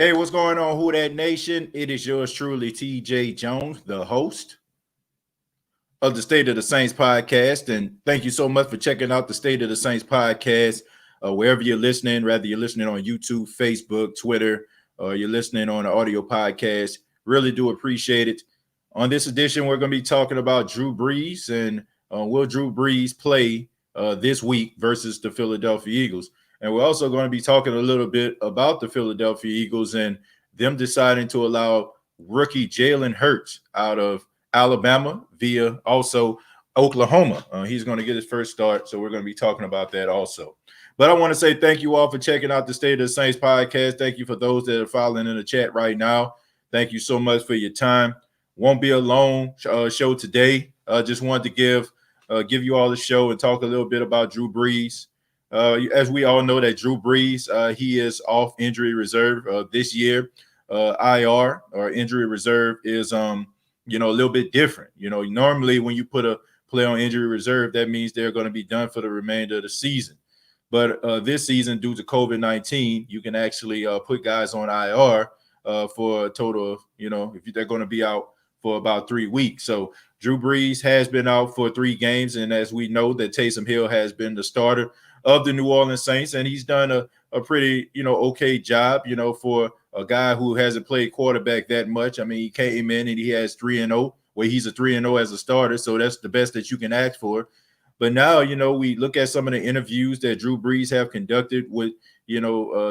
Hey, what's going on, Who That Nation? It is yours truly, TJ Jones, the host of the State of the Saints podcast. And thank you so much for checking out the State of the Saints podcast, wherever you're listening, whether you're listening on YouTube, Facebook, Twitter, or you're listening on an audio podcast. Really do appreciate it. On this edition, we're going to be talking about Drew Brees and will Drew Brees play this week versus the Philadelphia Eagles. And we're also going to be talking a little bit about the Philadelphia Eagles and them deciding to allow rookie Jalen Hurts out of Alabama via also Oklahoma. He's going to get his first start, so we're going to be talking about that also. But I want to say thank you all for checking out the State of the Saints podcast. Thank you for those that are following in the chat right now. Thank you so much for your time. Won't be a long show today. Just wanted to give you all the show and talk a little bit about Drew Brees. As we all know that Drew Brees, he is off injury reserve this year. IR or injury reserve is a little bit different. Normally when you put a player on injury reserve, that means they're going to be done for the remainder of the season. But this season, due to COVID-19, you can actually put guys on IR for a total of, if they're going to be out for about 3 weeks. So Drew Brees has been out for 3 games. And as we know that Taysom Hill has been the starter of the New Orleans Saints, and he's done a pretty, okay job, for a guy who hasn't played quarterback that much. I mean, he came in and he has 3-0, where he's a 3-0 as a starter. So that's the best that you can ask for. But now, we look at some of the interviews that Drew Brees have conducted with,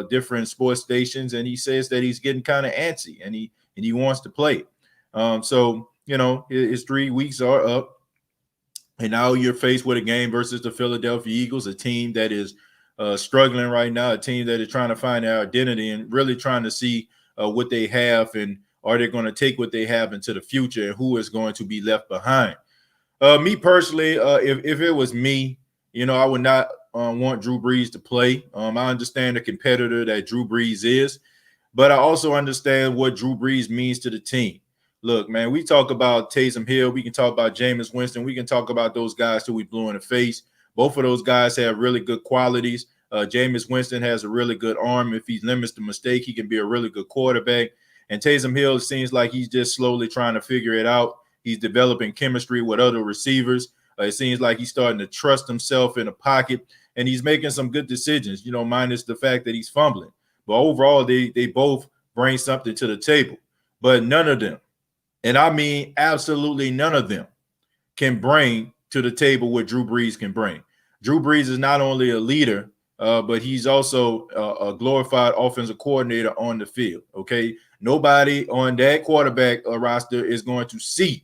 different sports stations, and he says that he's getting kind of antsy and he wants to play. So, his 3 weeks are up. And now you're faced with a game versus the Philadelphia Eagles, a team that is struggling right now, a team that is trying to find their identity and really trying to see what they have, and are they going to take what they have into the future, and who is going to be left behind. Me personally, if it was me, I would not want Drew Brees to play. I understand the competitor that Drew Brees is, but I also understand what Drew Brees means to the team. Look, man, we talk about Taysom Hill. We can talk about Jameis Winston. We can talk about those guys who we blew in the face. Both of those guys have really good qualities. Jameis Winston has a really good arm. If he limits the mistake, he can be a really good quarterback. And Taysom Hill seems like he's just slowly trying to figure it out. He's developing chemistry with other receivers. It seems like he's starting to trust himself in the pocket, and he's making some good decisions, minus the fact that he's fumbling. But overall, they both bring something to the table. But none of them, and I mean absolutely none of them, can bring to the table what Drew Brees can bring. Drew Brees is not only a leader, but he's also a glorified offensive coordinator on the field, okay? Nobody on that quarterback roster is going to see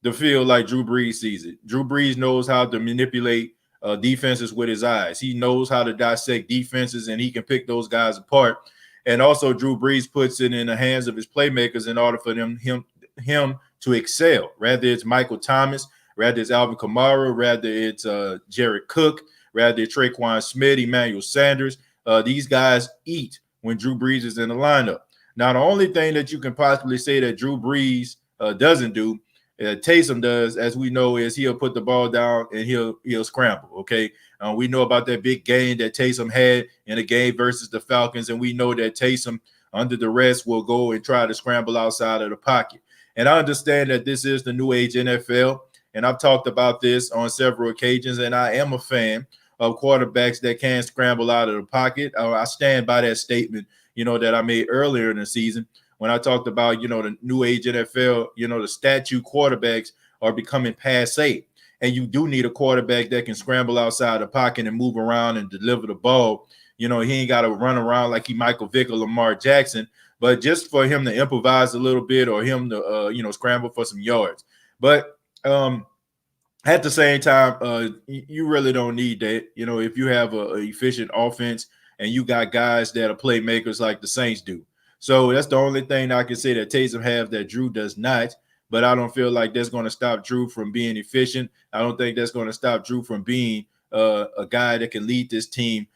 the field like Drew Brees sees it. Drew Brees knows how to manipulate defenses with his eyes. He knows how to dissect defenses, and he can pick those guys apart. And also Drew Brees puts it in the hands of his playmakers in order for him to excel. Rather it's Michael Thomas, rather it's Alvin Kamara, rather it's Jared Cook, rather it's Traquan Smith, Emmanuel Sanders. These guys eat when Drew Brees is in the lineup. Now, the only thing that you can possibly say that Drew Brees doesn't do, Taysom does, as we know, is he'll put the ball down and he'll scramble, okay? We know about that big game that Taysom had in a game versus the Falcons, and we know that Taysom, under duress, will go and try to scramble outside of the pocket. And I understand that this is the new age NFL, and I've talked about this on several occasions, and I am a fan of quarterbacks that can scramble out of the pocket. I stand by that statement, that I made earlier in the season when I talked about, the new age NFL, the statue quarterbacks are becoming passé. And you do need a quarterback that can scramble outside the pocket and move around and deliver the ball. He ain't got to run around like he Michael Vick or Lamar Jackson, but just for him to improvise a little bit, or him to, scramble for some yards. But at the same time, you really don't need that. If you have an efficient offense and you got guys that are playmakers like the Saints do. So that's the only thing I can say that Taysom has that Drew does not. But I don't feel like that's going to stop Drew from being efficient. I don't think that's going to stop Drew from being a guy that can lead this team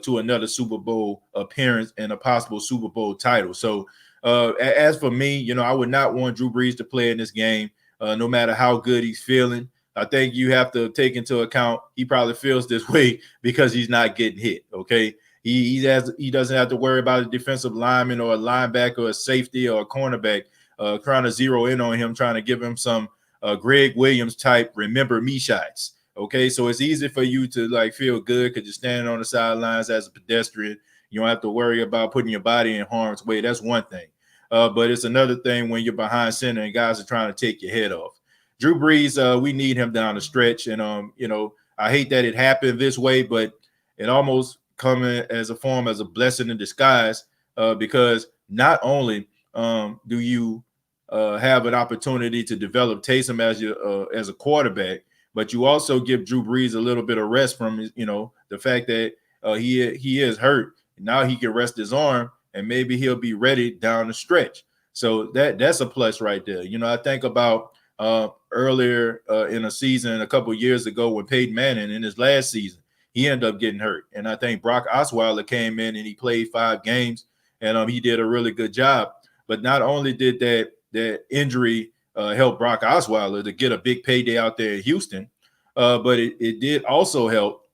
to another Super Bowl appearance and a possible Super Bowl title. So as for me, I would not want Drew Brees to play in this game, no matter how good he's feeling. I think you have to take into account he probably feels this way because he's not getting hit, okay? He doesn't have to worry about a defensive lineman or a linebacker or a safety or a cornerback trying to zero in on him, trying to give him some Greg Williams type remember me shots. Okay, so it's easy for you to like feel good because you're standing on the sidelines as a pedestrian. You don't have to worry about putting your body in harm's way. That's one thing. But it's another thing when you're behind center and guys are trying to take your head off. Drew Brees, we need him down the stretch, and I hate that it happened this way, but it almost coming as a form as a blessing in disguise because not only do you have an opportunity to develop Taysom as a quarterback, but you also give Drew Brees a little bit of rest from the fact that he is hurt. Now he can rest his arm, and maybe he'll be ready down the stretch. So that's a plus right there. I think about earlier in a season a couple years ago when Peyton Manning in his last season, he ended up getting hurt. And I think Brock Osweiler came in and he played 5 games, and he did a really good job. But not only did that injury help Brock Osweiler to get a big payday out there in Houston, but it did also help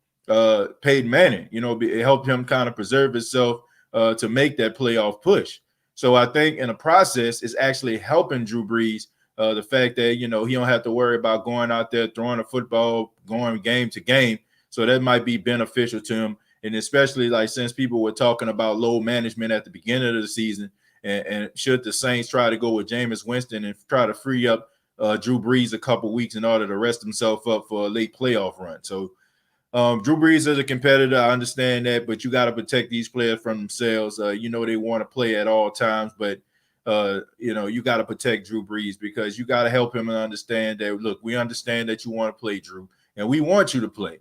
Peyton Manning. It helped him kind of preserve himself to make that playoff push. So I think in the process, it's actually helping Drew Brees. The fact that, he don't have to worry about going out there, throwing a football, going game to game. So that might be beneficial to him. And especially like since people were talking about load management at the beginning of the season, and should the Saints try to go with Jameis Winston and try to free up Drew Brees a couple weeks in order to rest himself up for a late playoff run. So Drew Brees is a competitor. I understand that, but you got to protect these players from themselves. They want to play at all times, but you got to protect Drew Brees because you got to help him and understand that, look, we understand that you want to play, Drew, and we want you to play,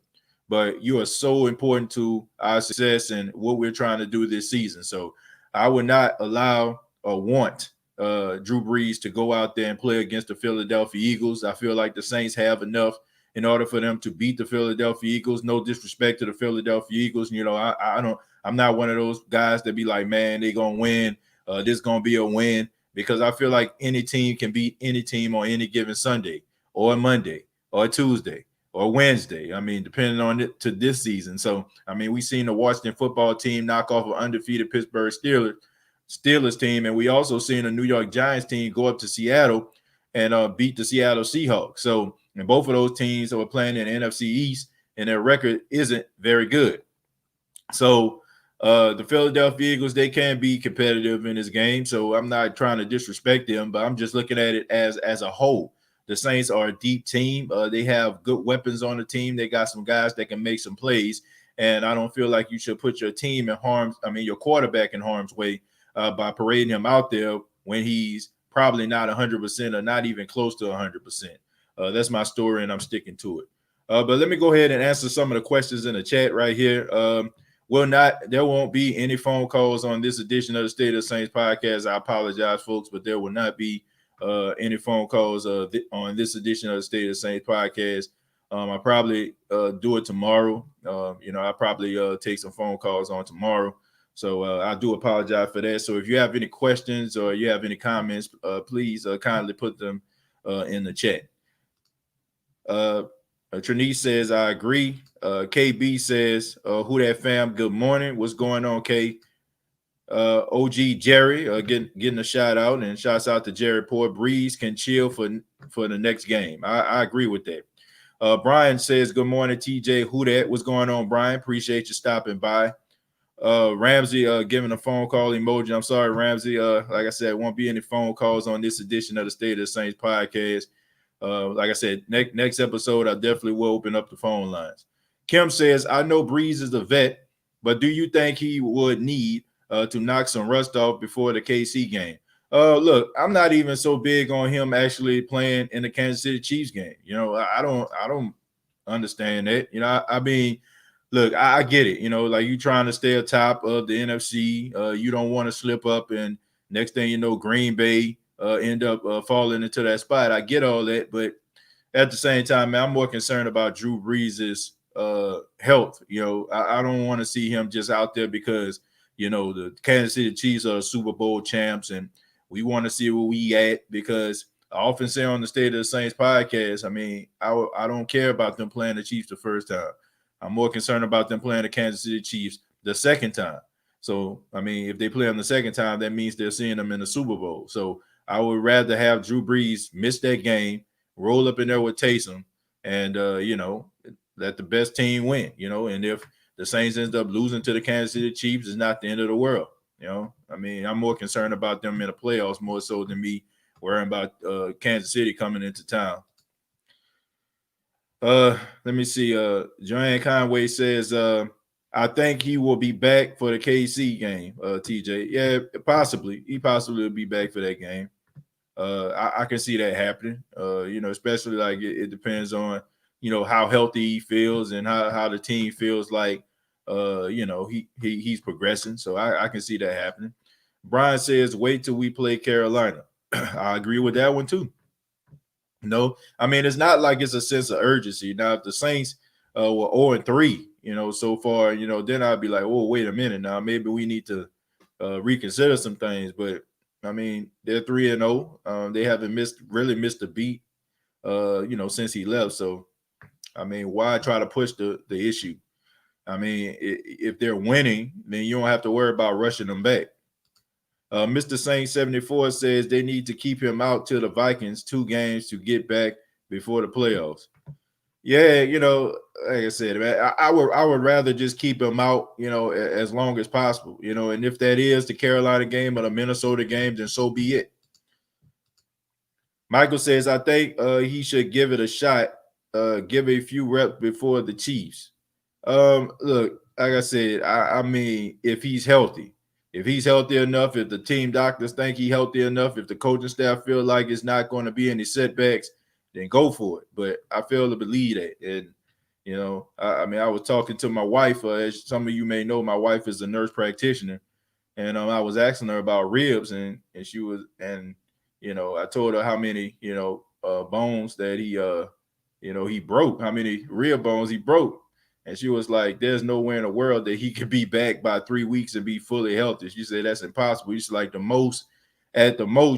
but you are so important to our success and what we're trying to do this season. So I would not allow or want Drew Brees to go out there and play against the Philadelphia Eagles. I feel like the Saints have enough in order for them to beat the Philadelphia Eagles. No disrespect to the Philadelphia Eagles. I'm not one of those guys that be like, man, they're going to win. This is going to be a win, because I feel like any team can beat any team on any given Sunday or Monday or Tuesday or Wednesday. I mean, depending on it to this season. So, I mean, we've seen the Washington football team knock off an undefeated Pittsburgh Steelers team. And we also seen a New York Giants team go up to Seattle and beat the Seattle Seahawks. So, and both of those teams are playing in the NFC East, and their record isn't very good. So, the Philadelphia Eagles, they can be competitive in this game. So I'm not trying to disrespect them, but I'm just looking at it as a whole. The Saints are a deep team. They have good weapons on the team. They got some guys that can make some plays. And I don't feel like you should put your your quarterback in harm's way by parading him out there when he's probably not 100% or not even close to 100%. That's my story, and I'm sticking to it. But let me go ahead and answer some of the questions in the chat right here. There won't be any phone calls on this edition of the State of the Saints podcast. I apologize, folks, but there will not be any phone calls on this edition of the State of the Saints podcast. I'll probably do it tomorrow. I'll probably take some phone calls on tomorrow. So I do apologize for that. So if you have any questions or you have any comments, please kindly put them in the chat. Trinice says, I agree. KB says, who that fam? Good morning. What's going on, K? OG Jerry getting a shout out, and shouts out to Jerry Poor. Breeze can chill for the next game. I agree with that. Brian says, good morning, TJ. Who that? What's going on, Brian? Appreciate you stopping by. Ramsey giving a phone call emoji. I'm sorry, Ramsey. Like I said, won't be any phone calls on this edition of the State of the Saints podcast. Like I said, next episode, I definitely will open up the phone lines. Kim says, I know Breeze is a vet, but do you think he would need to knock some rust off before the KC game? Look, I'm not even so big on him actually playing in the Kansas City Chiefs game. I don't understand that. I mean, look, I get it. Like you trying to stay atop of the NFC. You don't want to slip up, and next thing you know, Green Bay end up falling into that spot. I get all that, but at the same time, man, I'm more concerned about Drew Brees' health. I don't want to see him just out there because the Kansas City Chiefs are Super Bowl champs, and we want to see where we at, because I often say on the State of the Saints podcast, I mean, I don't care about them playing the Chiefs the first time. I'm more concerned about them playing the Kansas City Chiefs the second time. So, I mean, if they play them the second time, that means they're seeing them in the Super Bowl. So I would rather have Drew Brees miss that game, roll up in there with Taysom, and let the best team win. And if the Saints end up losing to the Kansas City Chiefs, it's not the end of the world. I mean, I'm more concerned about them in the playoffs more so than me worrying about Kansas City coming into town. Let me see. Joanne Conway says, I think he will be back for the KC game, TJ. Yeah, possibly. He possibly will be back for that game. I can see that happening. Especially like it depends on, how healthy he feels and how the team feels like he's progressing. So I can see that happening. Brian says, wait till we play Carolina. I agree with that one too. No, I mean, it's not like it's a sense of urgency. Now, if the Saints were 0-3, so far, then I'd be like, oh, wait a minute. Now, maybe we need to reconsider some things. But I mean, they're 3-0. They haven't really missed a beat, since he left. So, I mean, why try to push the issue? I mean, if they're winning, then you don't have to worry about rushing them back. Mr. Saint 74 says they need to keep him out till the Vikings 2 games to get back before the playoffs. Yeah, like I said, man, I would rather just keep him out, as long as possible, and if that is the Carolina game or the Minnesota game, then so be it. Michael says, I think he should give it a shot, give a few reps before the Chiefs. Look, like I said, I mean, if he's healthy enough, if the team doctors think he's healthy enough, if the coaching staff feel like it's not going to be any setbacks, then go for it. But I fail to believe that. And, I mean, I was talking to my wife, as some of you may know, my wife is a nurse practitioner. And I was asking her about ribs, and she was, and, I told her how many, bones that he broke, how many rib bones he broke. And she was like, there's nowhere in the world that he could be back by 3 weeks and be fully healthy. She said, that's impossible. She's like, at the most,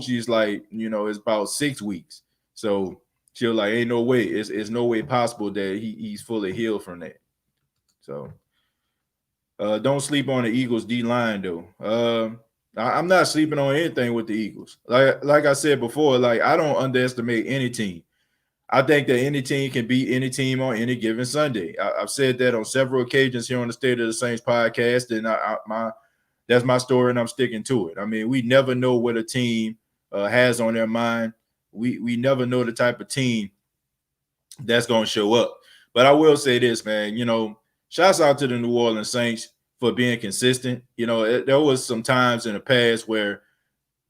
she's like, it's about 6 weeks. So she was like, ain't no way. It's no way possible that he's fully healed from that. So don't sleep on the Eagles D line though. I'm not sleeping on anything with the Eagles. Like I said before, like I don't underestimate any team. I think that any team can beat any team on any given Sunday. I've said that on several occasions here on the State of the Saints podcast, and that's my story, and I'm sticking to it. I mean, we never know what a team has on their mind. We never know the type of team that's going to show up. But I will say this, man. Shouts out to the New Orleans Saints for being consistent. There was some times in the past where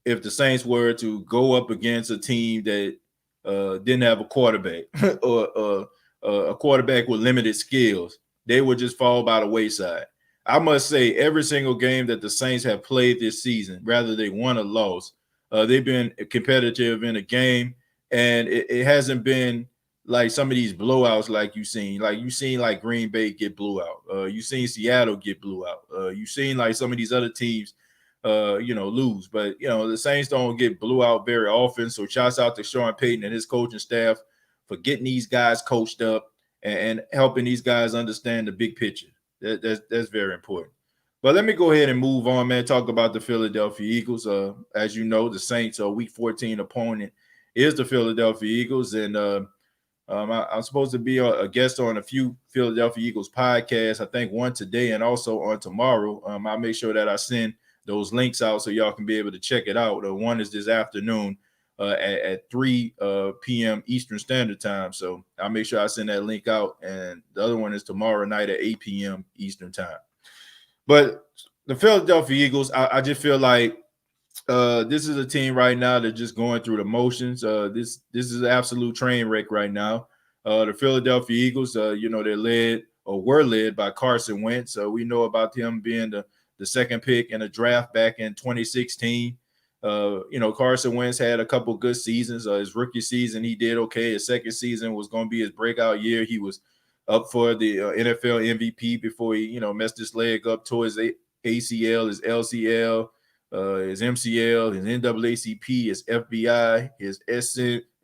if the Saints were to go up against a team that didn't have a quarterback or a quarterback with limited skills, they would just fall by the wayside. I must say, every single game that the Saints have played this season, rather they won or lost, they've been competitive in a game, and it hasn't been like some of these blowouts like you've seen. Like you've seen like Green Bay get blew out. You've seen Seattle get blew out. You've seen like some of these other teams lose. But, the Saints don't get blew out very often. So shouts out to Sean Payton and his coaching staff for getting these guys coached up and helping these guys understand the big picture. That's very important. But let me go ahead and move on, man. Talk about the Philadelphia Eagles. As you know, the Saints' Week 14 opponent is the Philadelphia Eagles. And I'm supposed to be a guest on a few Philadelphia Eagles podcasts. I think one today and also on tomorrow. I'll make sure that I send those links out so y'all can be able to check it out. One is this afternoon at 3 p.m. Eastern Standard Time. So I'll make sure I send that link out. And the other one is tomorrow night at 8 p.m. Eastern Time. But the Philadelphia Eagles, I just feel like this is a team right now that's just going through the motions. This is an absolute train wreck right now. The Philadelphia Eagles, they're were led by Carson Wentz. We know about him being the second pick in a draft back in 2016. Carson Wentz had a couple good seasons. His rookie season, he did okay. His second season was going to be his breakout year. He was up for the NFL MVP before he, messed his leg up towards ACL, his LCL, his MCL, his NAACP, his FBI, his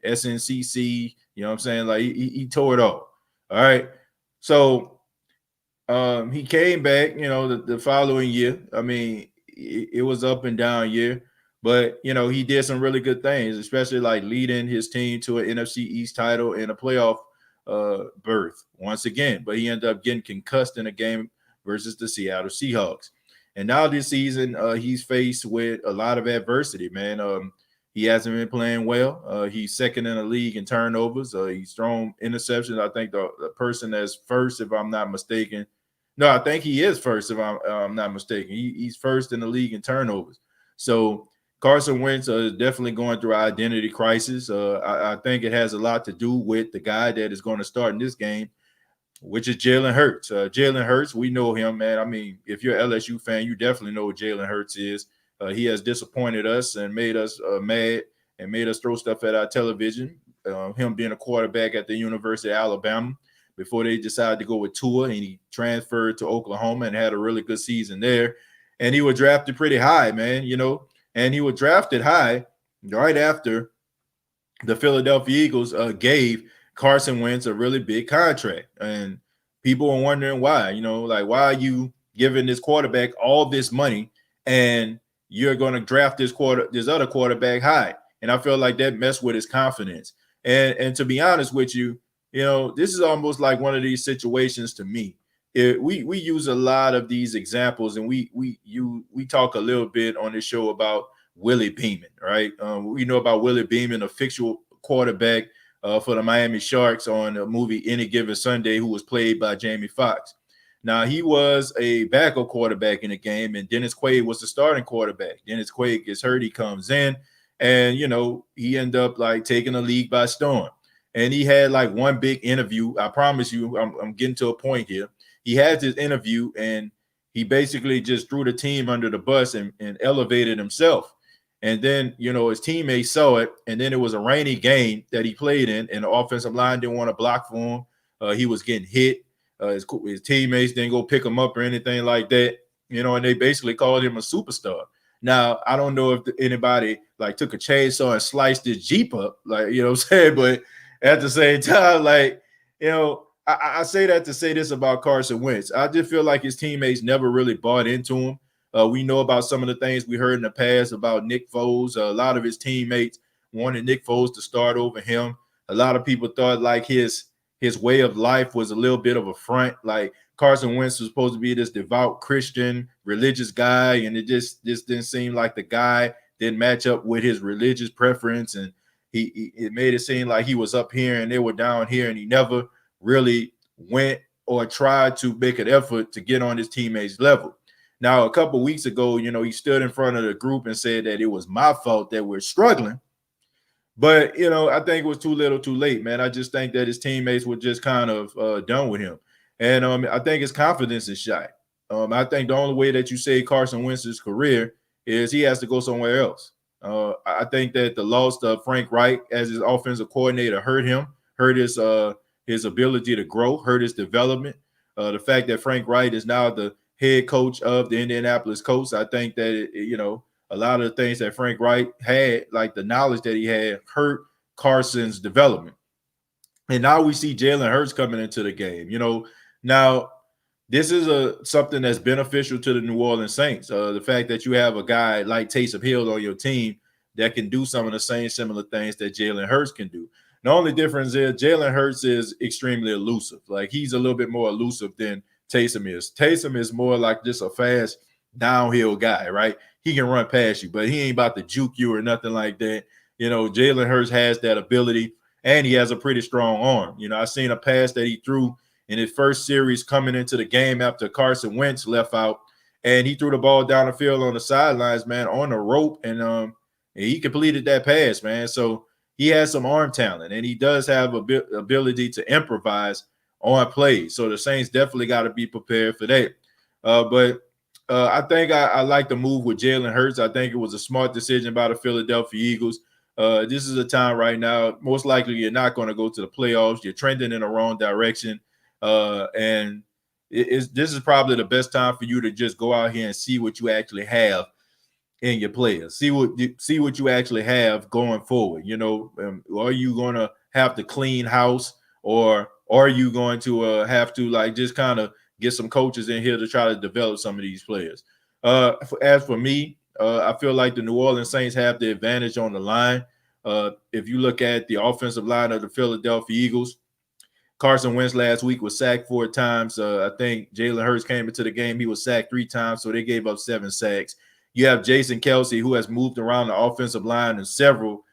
SNCC. You know what I'm saying? Like he tore it all. All right. So He came back, the following year. I mean, it was up and down year, but he did some really good things, especially like leading his team to an NFC East title and a playoff berth once again. But he ended up getting concussed in a game versus the Seattle Seahawks. And now this season, he's faced with a lot of adversity, man. He hasn't been playing well. He's second in the league in turnovers. He's thrown interceptions. I think the person that's first, if I'm not mistaken. No, I think he is first, if I'm not mistaken. He's first in the league in turnovers. So Carson Wentz is definitely going through an identity crisis. I think it has a lot to do with the guy that is going to start in this game, which is Jalen Hurts. Jalen Hurts, we know him, man. I mean, if you're an LSU fan, you definitely know what Jalen Hurts is. He has disappointed us and made us mad and made us throw stuff at our television. Him being a quarterback at the University of Alabama before they decided to go with Tua, and he transferred to Oklahoma and had a really good season there. And he was drafted pretty high, man, and he was drafted high right after the Philadelphia Eagles gave Carson Wentz a really big contract. And people were wondering why, like, why are you giving this quarterback all this money and you're going to draft this other quarterback high? And I feel like that messed with his confidence. And to be honest with you, this is almost like one of these situations to me. We use a lot of these examples, and we talk a little bit on this show about Willie Beeman, right? We know about Willie Beeman, a fictional quarterback for the Miami Sharks on the movie Any Given Sunday, who was played by Jamie Foxx. Now, he was a backup quarterback in the game, and Dennis Quaid was the starting quarterback. Dennis Quaid gets hurt, he comes in, and he ended up like taking the league by storm. And he had like one big interview. I promise you, I'm getting to a point here. He had this interview, and he basically just threw the team under the bus and elevated himself. And then, his teammates saw it, and then it was a rainy game that he played in, and the offensive line didn't want to block for him. He was getting hit. His teammates didn't go pick him up or anything like that, and they basically called him a superstar. Now, I don't know if anybody like took a chainsaw and sliced his Jeep up, like, what I'm saying, but at the same time, like, I say that to say this about Carson Wentz. I just feel like his teammates never really bought into him. We know about some of the things we heard in the past about Nick Foles. A lot of his teammates wanted Nick Foles to start over him. A lot of people thought like his way of life was a little bit of a front. Like Carson Wentz was supposed to be this devout Christian, religious guy, and it just didn't seem like the guy didn't match up with his religious preference, and it made it seem like he was up here and they were down here, and he never really went or tried to make an effort to get on his teammates' level. Now, a couple of weeks ago, he stood in front of the group and said that it was my fault that we're struggling. But, I think it was too little too late, man. I just think that his teammates were just kind of done with him. And I think his confidence is shot. I think the only way that you save Carson Wentz's career is he has to go somewhere else. I think that the loss of Frank Reich as his offensive coordinator hurt him, hurt his ability to grow, hurt his development. The fact that Frank Reich is now the head coach of the Indianapolis Colts, I think that, a lot of the things that Frank Reich had, like the knowledge that he had, hurt Carson's development. And now we see Jalen Hurts coming into the game. Now this is something that's beneficial to the New Orleans Saints. The fact that you have a guy like Taysom Hill on your team that can do some of the same similar things that Jalen Hurts can do. The only difference is Jalen Hurts is extremely elusive. Like he's a little bit more elusive than Taysom is. Taysom is more like just a fast downhill guy, right? He can run past you, but he ain't about to juke you or nothing like that. Jalen Hurts has that ability, and he has a pretty strong arm. I seen a pass that he threw in his first series coming into the game after Carson Wentz left out, and he threw the ball down the field on the sidelines, man, on the rope, and he completed that pass, man. So he has some arm talent, and he does have a ability to improvise on plays. So the Saints definitely got to be prepared for that. But I think I like the move with Jalen Hurts. I think it was a smart decision by the Philadelphia Eagles. This is a time right now, most likely you're not going to go to the playoffs. You're trending in the wrong direction. And this is probably the best time for you to just go out here and see what you actually have in your players. See what you actually have going forward. Are you going to have to clean house, or are you going to have to like just kind of get some coaches in here to try to develop some of these players. As for me, I feel like the New Orleans Saints have the advantage on the line. If you look at the offensive line of the Philadelphia Eagles, Carson Wentz last week was sacked 4 times. I think Jalen Hurts came into the game. He was sacked 3 times, so they gave up 7 sacks. You have Jason Kelsey, who has moved around the offensive line in several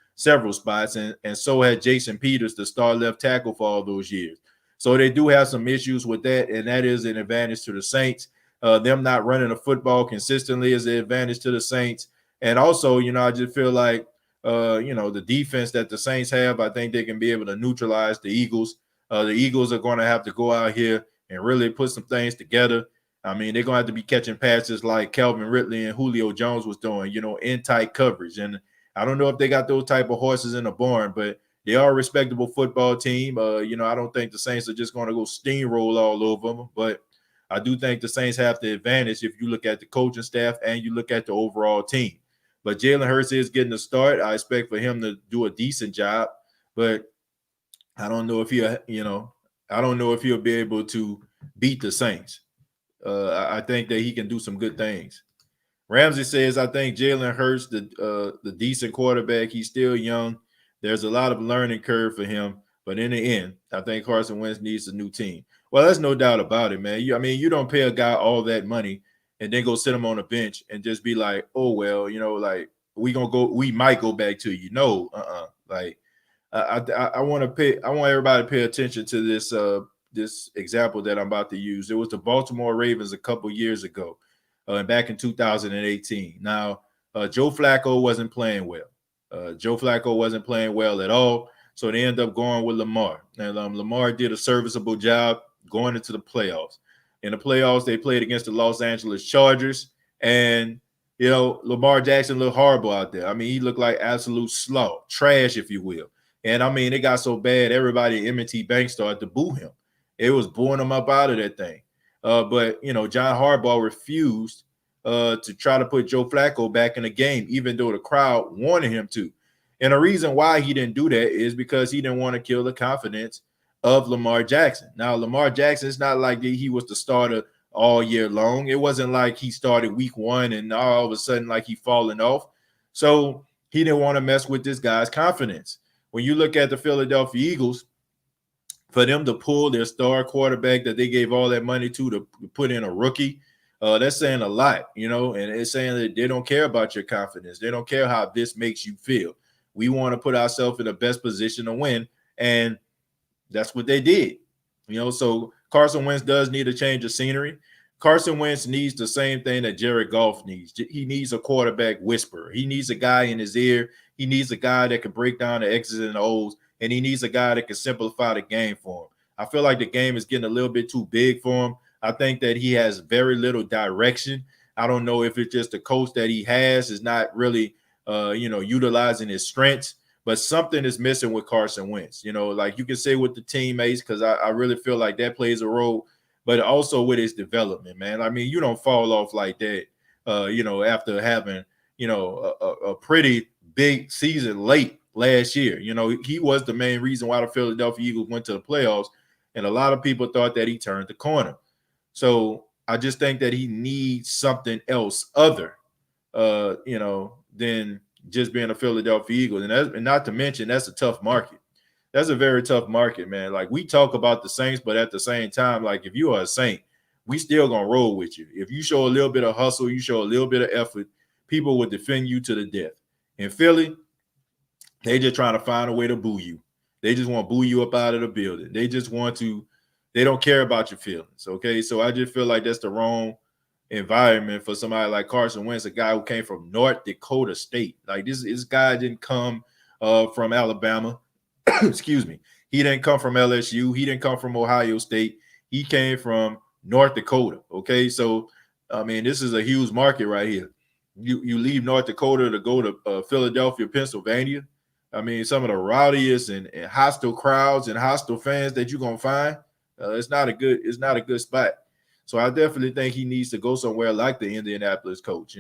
spots, and so had Jason Peters, the star left tackle for all those years. So they do have some issues with that, and that is an advantage to the Saints. Them not running the football consistently is an advantage to the Saints. And also, I just feel like, the defense that the Saints have, I think they can be able to neutralize the Eagles. The Eagles are going to have to go out here and really put some things together. I mean, they're going to have to be catching passes like Calvin Ridley and Julio Jones was doing, in tight coverage. And I don't know if they got those type of horses in the barn, but they are a respectable football team. I don't think the Saints are just going to go steamroll all over them, but I do think the Saints have the advantage if you look at the coaching staff and you look at the overall team. But Jalen Hurts is getting a start. I expect for him to do a decent job, but I don't know if I don't know if he'll be able to beat the Saints. I think that he can do some good things. Ramsey says, I think Jalen Hurts, the decent quarterback. He's still young. There's a lot of learning curve for him. But in the end, I think Carson Wentz needs a new team. Well, there's no doubt about it, man. You don't pay a guy all that money and then go sit him on a bench and just be like, oh, well, like we might go back to you. No, like, I want everybody to pay attention to this example that I'm about to use. It was the Baltimore Ravens a couple years ago, back in 2018. Now, Joe Flacco wasn't playing well. Joe Flacco wasn't playing well at all, so they ended up going with Lamar. And Lamar did a serviceable job going into the playoffs. In the playoffs, they played against the Los Angeles Chargers, and Lamar Jackson looked horrible out there. I mean, he looked like absolute slaw, trash, if you will. And I mean, it got so bad, everybody at M&T Bank started to boo him. It was booing him up out of that thing. But John Harbaugh refused to try to put Joe Flacco back in the game, even though the crowd wanted him to. And the reason why he didn't do that is because he didn't want to kill the confidence of Lamar Jackson. Now, Lamar Jackson, it's not like he was the starter all year long. It wasn't like he started week 1 and all of a sudden like he falling off. So he didn't want to mess with this guy's confidence. When you look at the Philadelphia Eagles, for them to pull their star quarterback that they gave all that money to put in a rookie, that's saying a lot, and it's saying that they don't care about your confidence. They don't care how this makes you feel. We want to put ourselves in the best position to win, and that's what they did. So Carson Wentz does need a change of scenery. Carson Wentz needs the same thing that Jared Goff needs. He needs a quarterback whisperer. He needs a guy in his ear. He needs a guy that can break down the X's and O's, and he needs a guy that can simplify the game for him. I feel like the game is getting a little bit too big for him. I think that he has very little direction. I don't know if it's just the coach that he has is not really, utilizing his strengths, but something is missing with Carson Wentz. Like you can say with the teammates, because I really feel like that plays a role, but also with his development, man. I mean, you don't fall off like that, after having, a pretty big season late last year. He was the main reason why the Philadelphia Eagles went to the playoffs, and a lot of people thought that he turned the corner. So I just think that he needs something else other, than just being a Philadelphia Eagle. And not to mention, that's a tough market. That's a very tough market, man. Like, we talk about the Saints, but at the same time, like, if you are a Saint, we still going to roll with you. If you show a little bit of hustle, you show a little bit of effort, people will defend you to the death. In Philly, they just trying to find a way to boo you. They just want to boo you up out of the building. They don't care about your feelings, okay? So I just feel like that's the wrong environment for somebody like Carson Wentz, a guy who came from North Dakota State. Like, this guy didn't come from Alabama. Excuse me. He didn't come from LSU. He didn't come from Ohio State. He came from North Dakota, okay? So, I mean, this is a huge market right here. You leave North Dakota to go to Philadelphia, Pennsylvania. I mean, some of the rowdiest and hostile crowds and hostile fans that you're gonna find. It's not a good spot. So I definitely think he needs to go somewhere like the Indianapolis coach.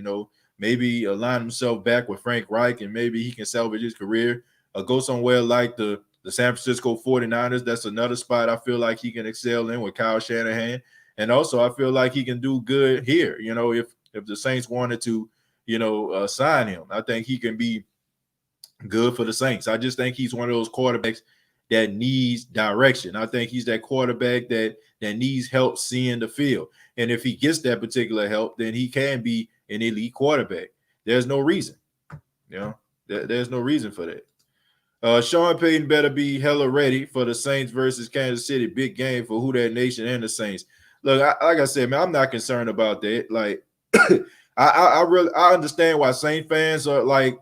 Maybe align himself back with Frank Reich, and maybe he can salvage his career. Go somewhere like the San Francisco 49ers. That's another spot I feel like he can excel in with Kyle Shanahan. And also, I feel like he can do good here. If the Saints wanted to, sign him, I think he can be good for the Saints. I just think he's one of those quarterbacks that needs direction. I think he's that quarterback that needs help seeing the field. And if he gets that particular help, then he can be an elite quarterback. There's no reason. There's no reason for that. Sean Payton better be hella ready for the Saints versus Kansas City. Big game for Who That Nation and the Saints. Look, like I said, man, I'm not concerned about that. Like, I understand why Saint fans are like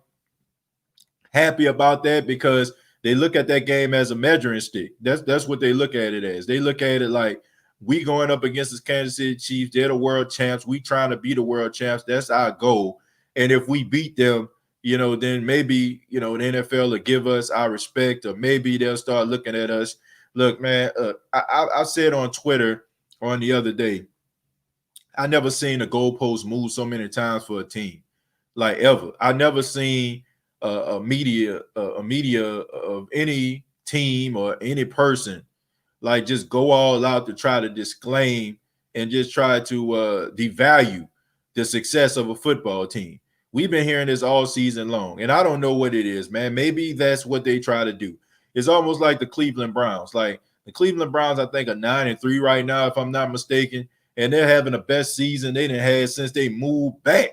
happy about that, because they look at that game as a measuring stick. That's what they look at it as. They look at it like, we going up against the Kansas City Chiefs. They're the world champs. We trying to be the world champs. That's our goal. And if we beat them, then maybe, the NFL will give us our respect, or maybe they'll start looking at us. Look, man, I said on Twitter on the other day, I never seen the goalpost move so many times for a team, like ever. I never seen a media of any team or any person like just go all out to try to disclaim and just try to devalue the success of a football team. We've been hearing this all season long, and I don't know what it is, man. Maybe that's what they try to do. It's almost like the Cleveland Browns. Like the Cleveland Browns, I think, are 9-3 right now, if I'm not mistaken, and they're having the best season they done had since they moved back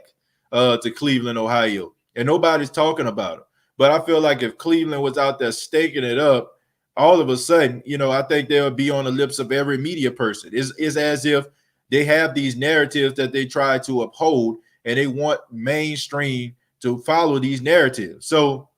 to Cleveland, Ohio, and nobody's talking about it. But I feel like if Cleveland was out there staking it up, all of a sudden, I think they'll be on the lips of every media person. It's as if they have these narratives that they try to uphold, and they want mainstream to follow these narratives. So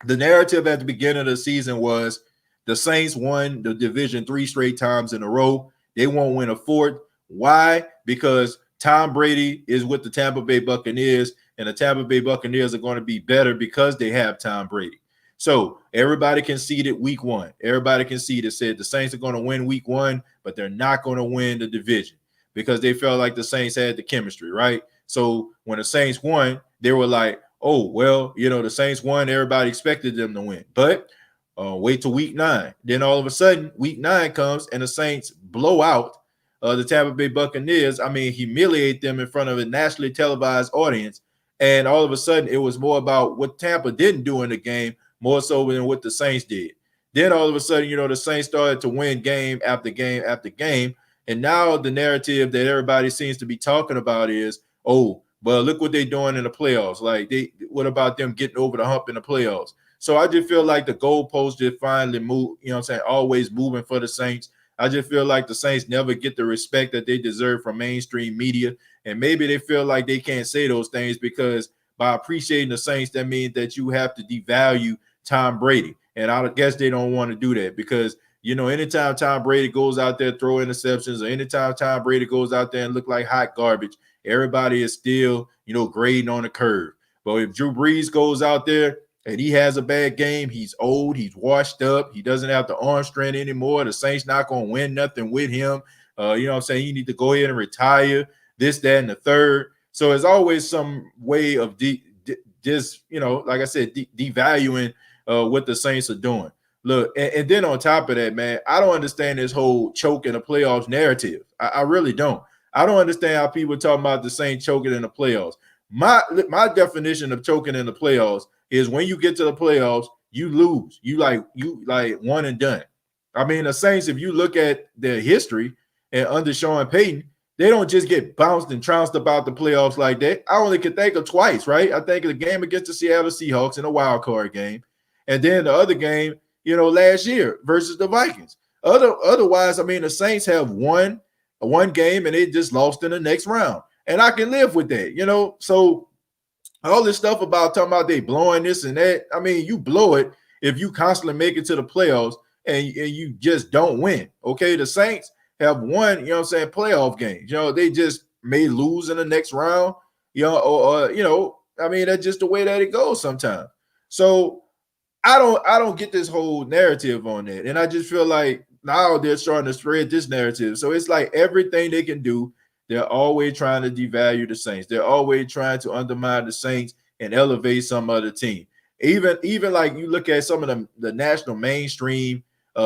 the narrative at the beginning of the season was the Saints won the division 3 straight times in a row. They won't win a fourth. Why? Because Tom Brady is with the Tampa Bay Buccaneers, and the Tampa Bay Buccaneers are going to be better because they have Tom Brady. So everybody conceded week 1. Everybody conceded, said the Saints are going to win week 1, but they're not going to win the division because they felt like the Saints had the chemistry, right? So when the Saints won, they were like, oh, well, the Saints won. Everybody expected them to win. But wait till week 9. Then all of a sudden, week 9 comes and the Saints blow out the Tampa Bay Buccaneers. I mean, humiliate them in front of a nationally televised audience. And all of a sudden, it was more about what Tampa didn't do in the game, more so than what the Saints did. Then all of a sudden, the Saints started to win game after game after game. And now the narrative that everybody seems to be talking about is, oh, but look what they're doing in the playoffs. Like, what about them getting over the hump in the playoffs? So I just feel like the goalposts just finally move, always moving for the Saints. I just feel like the Saints never get the respect that they deserve from mainstream media. And maybe they feel like they can't say those things because by appreciating the Saints, that means that you have to devalue Tom Brady. And I guess they don't want to do that because, anytime Tom Brady goes out there, throw interceptions, or anytime Tom Brady goes out there and look like hot garbage, everybody is still, grading on the curve. But if Drew Brees goes out there and he has a bad game, he's old, he's washed up, he doesn't have the arm strength anymore, the Saints not going to win nothing with him. You need to go ahead and retire, this, that, and the third. So it's always some way of like I said, devaluing what the Saints are doing. Look, and then on top of that, man, I don't understand this whole choke in the playoffs narrative. I really don't. I don't understand how people talking about the Saints choking in the playoffs. My definition of choking in the playoffs is when you get to the playoffs, you lose. You like one and done. I mean, the Saints, if you look at their history and under Sean Payton, they don't just get bounced and trounced about the playoffs like that. I only can think of twice, right? I think of the game against the Seattle Seahawks in a wild card game, and then the other game, last year versus the Vikings. Otherwise, I mean, the Saints have won one game and they just lost in the next round, and I can live with that, So all this stuff about talking about they blowing this and that, I mean, you blow it if you constantly make it to the playoffs and you just don't win. Okay, the Saints have won, playoff games. They just may lose in the next round, I mean, that's just the way that it goes sometimes. So I don't get this whole narrative on that. And I just feel like now they're starting to spread this narrative. So it's like everything they can do, they're always trying to devalue the Saints. They're always trying to undermine the Saints and elevate some other team. Even like you look at some of the national mainstream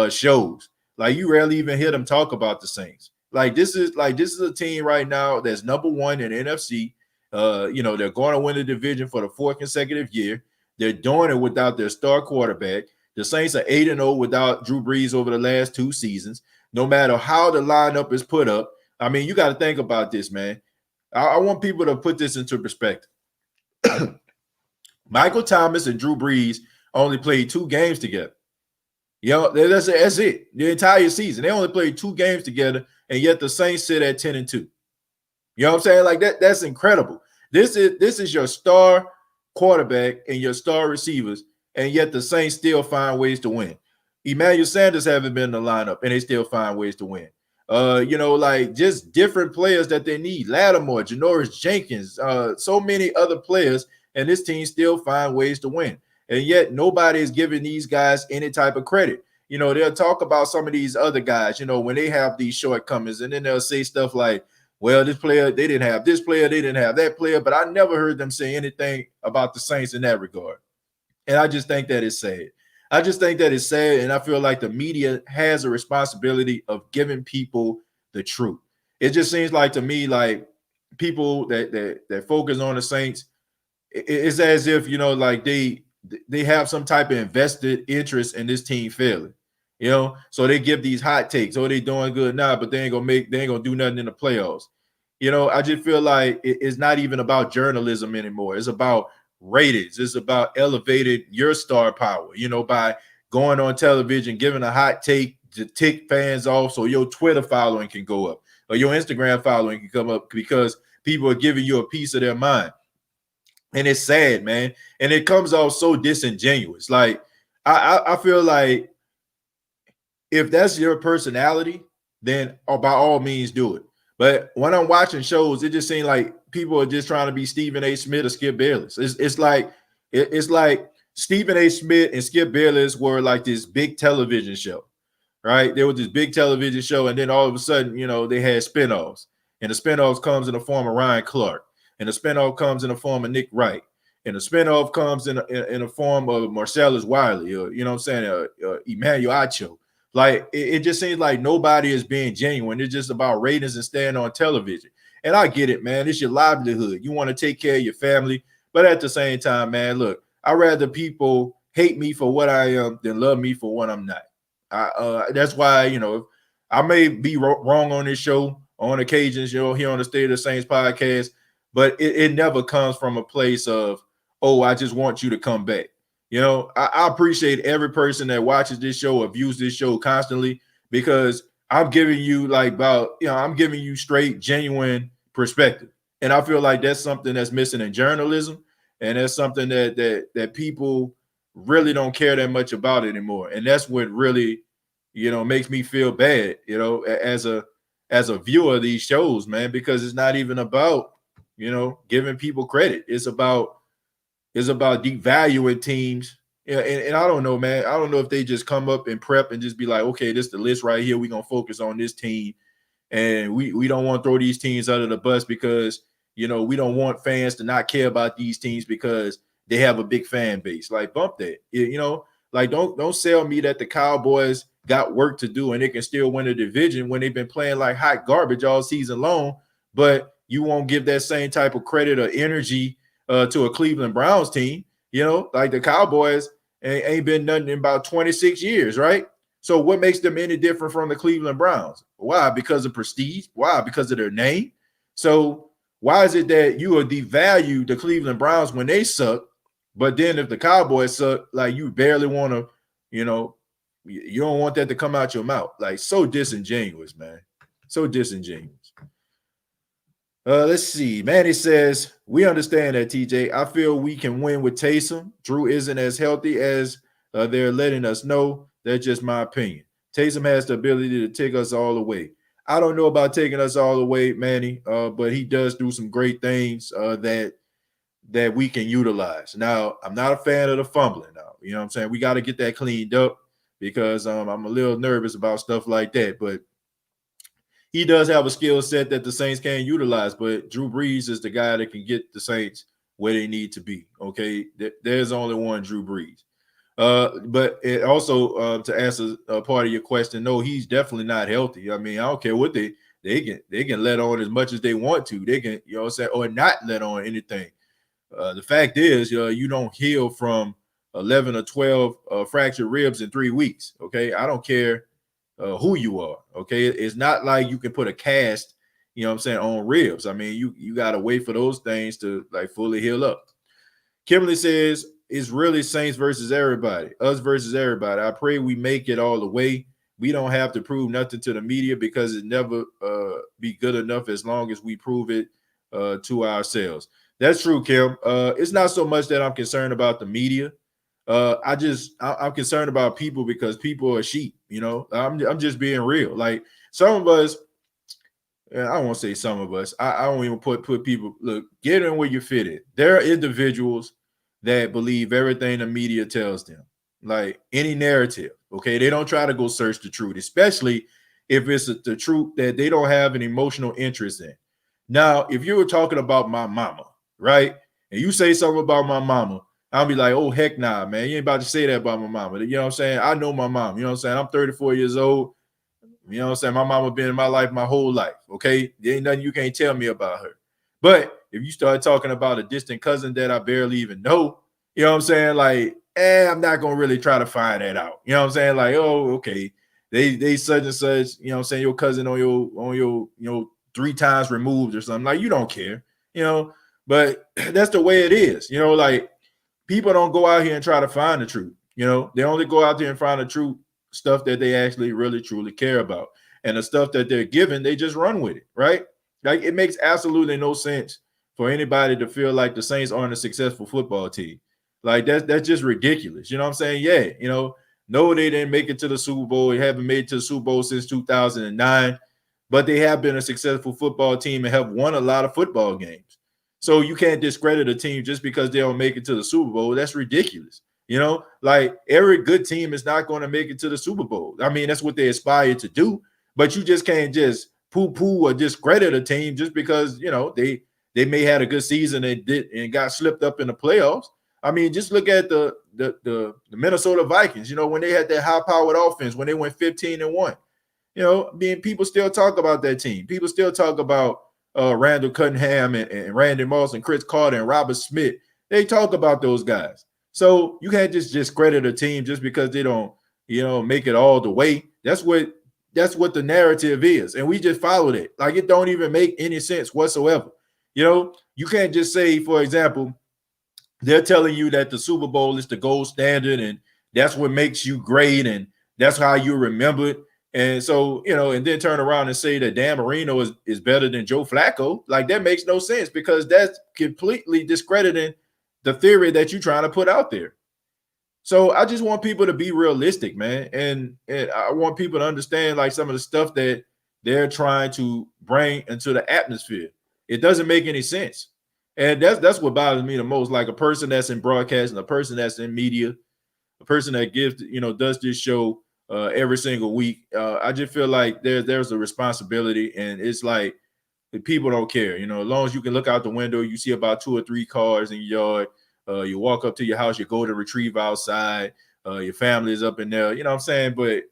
shows, like you rarely even hear them talk about the Saints. Like this is a team right now that's number one in NFC. They're going to win the division for the fourth consecutive year. They're doing it without their star quarterback. The Saints are 8-0 without Drew Brees over the last 2 seasons. No matter how the lineup is put up, I mean, you got to think about this, man. I want people to put this into perspective. Michael Thomas and Drew Brees only played 2 games together. That's it. The entire season. They only played 2 games together, and yet the Saints sit at 10-2. You know what I'm saying? Like that's incredible. This is your star quarterback and your star receivers, and yet the Saints still find ways to win. Emmanuel Sanders haven't been in the lineup, and they still find ways to win. Like just different players that they need. Lattimore, Janoris Jenkins, so many other players, and this team still find ways to win. And yet nobody is giving these guys any type of credit. They'll talk about some of these other guys, when they have these shortcomings, and then they'll say stuff like, well, this player, they didn't have this player, they didn't have that player, but I never heard them say anything about the Saints in that regard. And I just think that is sad. And I feel like the media has a responsibility of giving people the truth. It just seems like to me, like people that focus on the Saints, it's as if, like they have some type of invested interest in this team failing. So they give these hot takes. Oh, they doing good now, but they ain't gonna do nothing in the playoffs. I just feel like it's not even about journalism anymore. It's about ratings. It's about elevated your star power, by going on television, giving a hot take to tick fans off so your Twitter following can go up or your Instagram following can come up because people are giving you a piece of their mind. And it's sad, man. And it comes off so disingenuous. Like, I feel like if that's your personality, then by all means do it. But when I'm watching shows, it just seems like people are just trying to be Stephen A. Smith or Skip Bayless. It's like Stephen A. Smith and Skip Bayless were like this big television show, right? There was this big television show, and then all of a sudden, they had spinoffs. And the spinoffs comes in the form of Ryan Clark. And the spinoff comes in the form of Nick Wright. And the spinoff comes in the form of Marcellus Wiley, or, Emmanuel Acho. Like, it just seems like nobody is being genuine. It's just about ratings and staying on television. And I get it, man. It's your livelihood. You want to take care of your family. But at the same time, man, look, I'd rather people hate me for what I am than love me for what I'm not. That's why, I may be wrong on this show on occasions, here on the State of the Saints podcast, but it never comes from a place of, oh, I just want you to come back. I appreciate every person that watches this show or views this show constantly, because I'm giving you I'm giving you straight, genuine perspective. And I feel like that's something that's missing in journalism. And that's something that people really don't care that much about anymore. And that's what really, makes me feel bad, as a viewer of these shows, man, because it's not even about, giving people credit. It's about devaluing teams. And I don't know, man. I don't know if they just come up and prep and just be like, okay, this is the list right here. We're going to focus on this team. And we don't want to throw these teams under the bus because, we don't want fans to not care about these teams because they have a big fan base. Like, bump that. Like, don't sell me that the Cowboys got work to do and they can still win a division when they've been playing like hot garbage all season long. But you won't give that same type of credit or energy to a Cleveland Browns team. Like the Cowboys ain't been nothing in about 26 years, right? So what makes them any different from the Cleveland Browns? Why? Because of prestige? Why? Because of their name? So why is it that you will devalue the Cleveland Browns when they suck, but then if the Cowboys suck, like you barely want to, you don't want that to come out your mouth? Like, so disingenuous, man. So disingenuous. Let's see. Manny says, we understand that, TJ. I feel we can win with Taysom. Drew isn't as healthy as they're letting us know. That's just my opinion. Taysom has the ability to take us all the way. I don't know about taking us all the way, Manny, but he does do some great things that we can utilize. Now, I'm not a fan of the fumbling now. You know what I'm saying? We got to get that cleaned up because I'm a little nervous about stuff like that. But he does have a skill set that the Saints can utilize, but Drew Brees is the guy that can get the Saints where they need to be. Okay, there's only one Drew Brees. But it also to answer part of your question, no, he's definitely not healthy. I mean, I don't care what they they can let on as much as they want to. They can, you know what I'm saying, or not let on anything. The fact is, you don't heal from 11 or 12 fractured ribs in 3 weeks. Okay, I don't care who you are. Okay, it's not like you can put a cast, you know what I'm saying, on ribs. I mean, you got to wait for those things to like fully heal up. Kimberly says it's really Saints versus everybody, us versus everybody. I pray we make it all the way. We don't have to prove nothing to the media because it never be good enough as long as we prove it to ourselves. That's true, Kim. It's not so much that I'm concerned about the media. I'm concerned about people because people are sheep. You know, I'm just being real. Like some of us, I don't want to say some of us. I don't even put people. Look, get in where you fit in. There are individuals that believe everything the media tells them, like any narrative. Okay, they don't try to go search the truth, especially if it's the truth that they don't have an emotional interest in. Now, if you were talking about my mama, right, and you say something about my mama, I'll be like, oh heck nah, man, you ain't about to say that about my mama. You know what I'm saying? I know my mom. You know what I'm saying? I'm 34 years old. You know what I'm saying? My mama been in my life my whole life. Okay. There ain't nothing you can't tell me about her. But if you start talking about a distant cousin that I barely even know, you know what I'm saying? Like, I'm not gonna really try to find that out. You know what I'm saying? Like, oh, okay. They such and such, you know what I'm saying, your cousin on your, you know, 3 times removed or something. Like, you don't care, you know, but that's the way it is. You know, like people don't go out here and try to find the truth. You know, they only go out there and find the truth stuff that they actually really truly care about. And the stuff that they're given, they just run with it, right? Like it makes absolutely no sense for anybody to feel like the Saints aren't a successful football team. Like that's just ridiculous. You know what I'm saying? Yeah, you know, no, they didn't make it to the Super Bowl. They haven't made it to the Super Bowl since 2009, but they have been a successful football team and have won a lot of football games. So you can't discredit a team just because they don't make it to the Super Bowl. That's ridiculous. You know, like every good team is not going to make it to the Super Bowl. I mean, that's what they aspire to do, but you just can't just poo-poo or discredit a team just because, you know, they may had a good season and did and got slipped up in the playoffs. I mean, just look at the Minnesota Vikings, you know, when they had that high-powered offense, when they went 15-1. You know, I mean, people still talk about that team. People still talk about Randall Cunningham and Randy Moss and Chris Carter and Robert Smith. They talk about those guys. So you can't just discredit a team just because they don't, you know, make it all the way. That's what the narrative is. And we just followed it. Like it don't even make any sense whatsoever. You know, you can't just say, for example, they're telling you that the Super Bowl is the gold standard and that's what makes you great and that's how you remember it. And so, you know, and then turn around and say that Dan Marino is better than Joe Flacco. Like that makes no sense because that's completely discrediting the theory that you're trying to put out there. So I just want people to be realistic, man. And I want people to understand like some of the stuff that they're trying to bring into the atmosphere. It doesn't make any sense. And that's what bothers me the most. Like a person that's in broadcasting, a person that's in media, a person that gives, you know, does this show every single week. I just feel like there's a responsibility, and it's like the people don't care. You know, as long as you can look out the window, you see about 2 or 3 cars in your yard. You walk up to your house, you go to retrieve outside. Your family is up in there. You know what I'm saying? But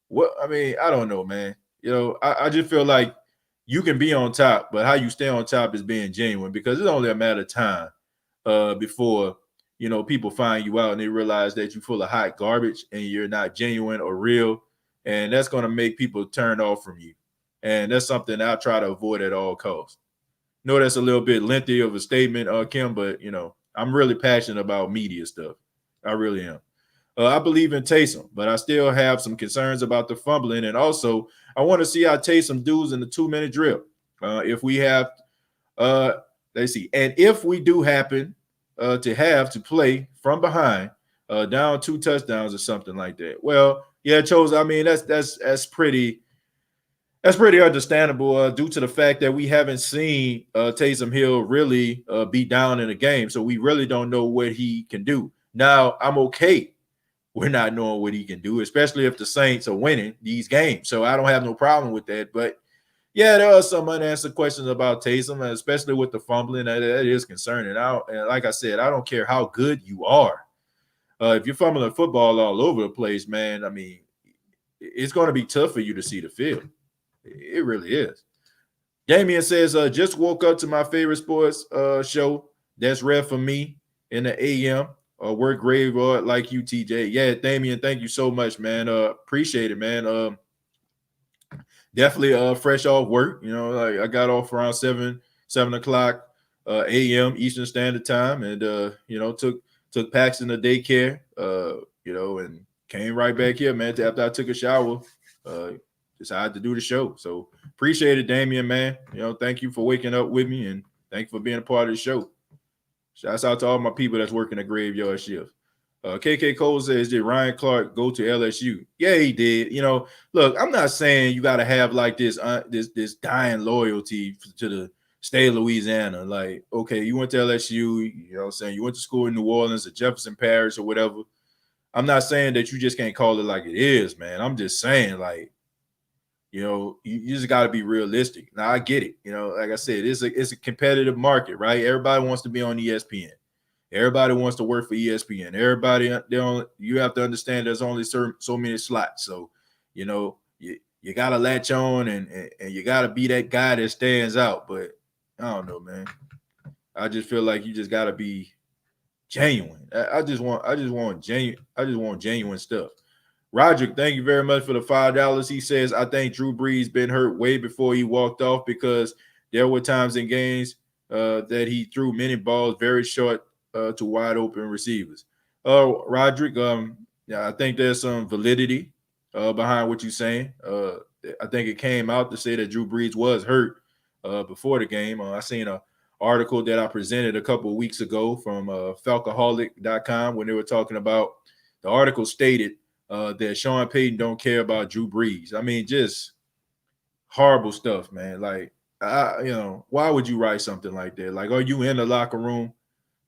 what I mean, I don't know, man. You know, I just feel like you can be on top, but how you stay on top is being genuine because it's only a matter of time before, you know, people find you out and they realize that you're full of hot garbage and you're not genuine or real. And that's going to make people turn off from you. And that's something I try to avoid at all costs. No, that's a little bit lengthy of a statement, Kim, but, you know, I'm really passionate about media stuff. I really am. I believe in Taysom, but I still have some concerns about the fumbling. And also, I want to see how Taysom does in the 2-minute drill. If we have, let's see, and if we do happen to have to play from behind, down 2 touchdowns or something like that. Well, yeah, Chose. I mean, that's pretty understandable due to the fact that we haven't seen Taysom Hill really be down in a game, so we really don't know what he can do. Now, I'm okay. We're not knowing what he can do, especially if the Saints are winning these games. So I don't have no problem with that. But yeah, there are some unanswered questions about Taysom, especially with the fumbling. That is concerning. And like I said, I don't care how good you are. If you're fumbling football all over the place, man, I mean, it's going to be tough for you to see the field. It really is. Damian says, just woke up to my favorite sports show. That's rare for me in the AM. Work graveyard like you, TJ. Yeah, Damian, thank you so much, man. Appreciate it, man. Definitely fresh off work. You know, like I got off around 7 o'clock AM Eastern Standard Time, and you know, took Paxton to daycare. You know, and came right back here, man. After I took a shower, decided to do the show. So appreciate it, Damian, man. You know, thank you for waking up with me, and thank you for being a part of the show. Shouts out to all my people that's working a graveyard shift. KK Cole says, did Ryan Clark go to LSU? Yeah, he did. You know, look, I'm not saying you got to have like this dying loyalty to the state of Louisiana. Like, okay, you went to LSU, you know what I'm saying? You went to school in New Orleans or Jefferson Parish or whatever. I'm not saying that you just can't call it like it is, man. I'm just saying, like, you know, you just got to be realistic. Now, I get it. You know, like I said, it's a competitive market, right? Everybody wants to be on ESPN. Everybody wants to work for ESPN. Everybody, you have to understand there's only so many slots. So, you know, you got to latch on and you got to be that guy that stands out. But I don't know, man. I just feel like you just got to be genuine. I just want genuine stuff. Roderick, thank you very much for the $5. He says, I think Drew Brees been hurt way before he walked off because there were times in games that he threw many balls very short to wide open receivers. Roderick, yeah, I think there's some validity behind what you're saying. I think it came out to say that Drew Brees was hurt before the game. I seen an article that I presented a couple of weeks ago from Falcoholic.com when they were talking about, the article stated that Sean Payton don't care about Drew Brees. I mean, just horrible stuff, man. Like, you know, why would you write something like that? Like, are you in the locker room?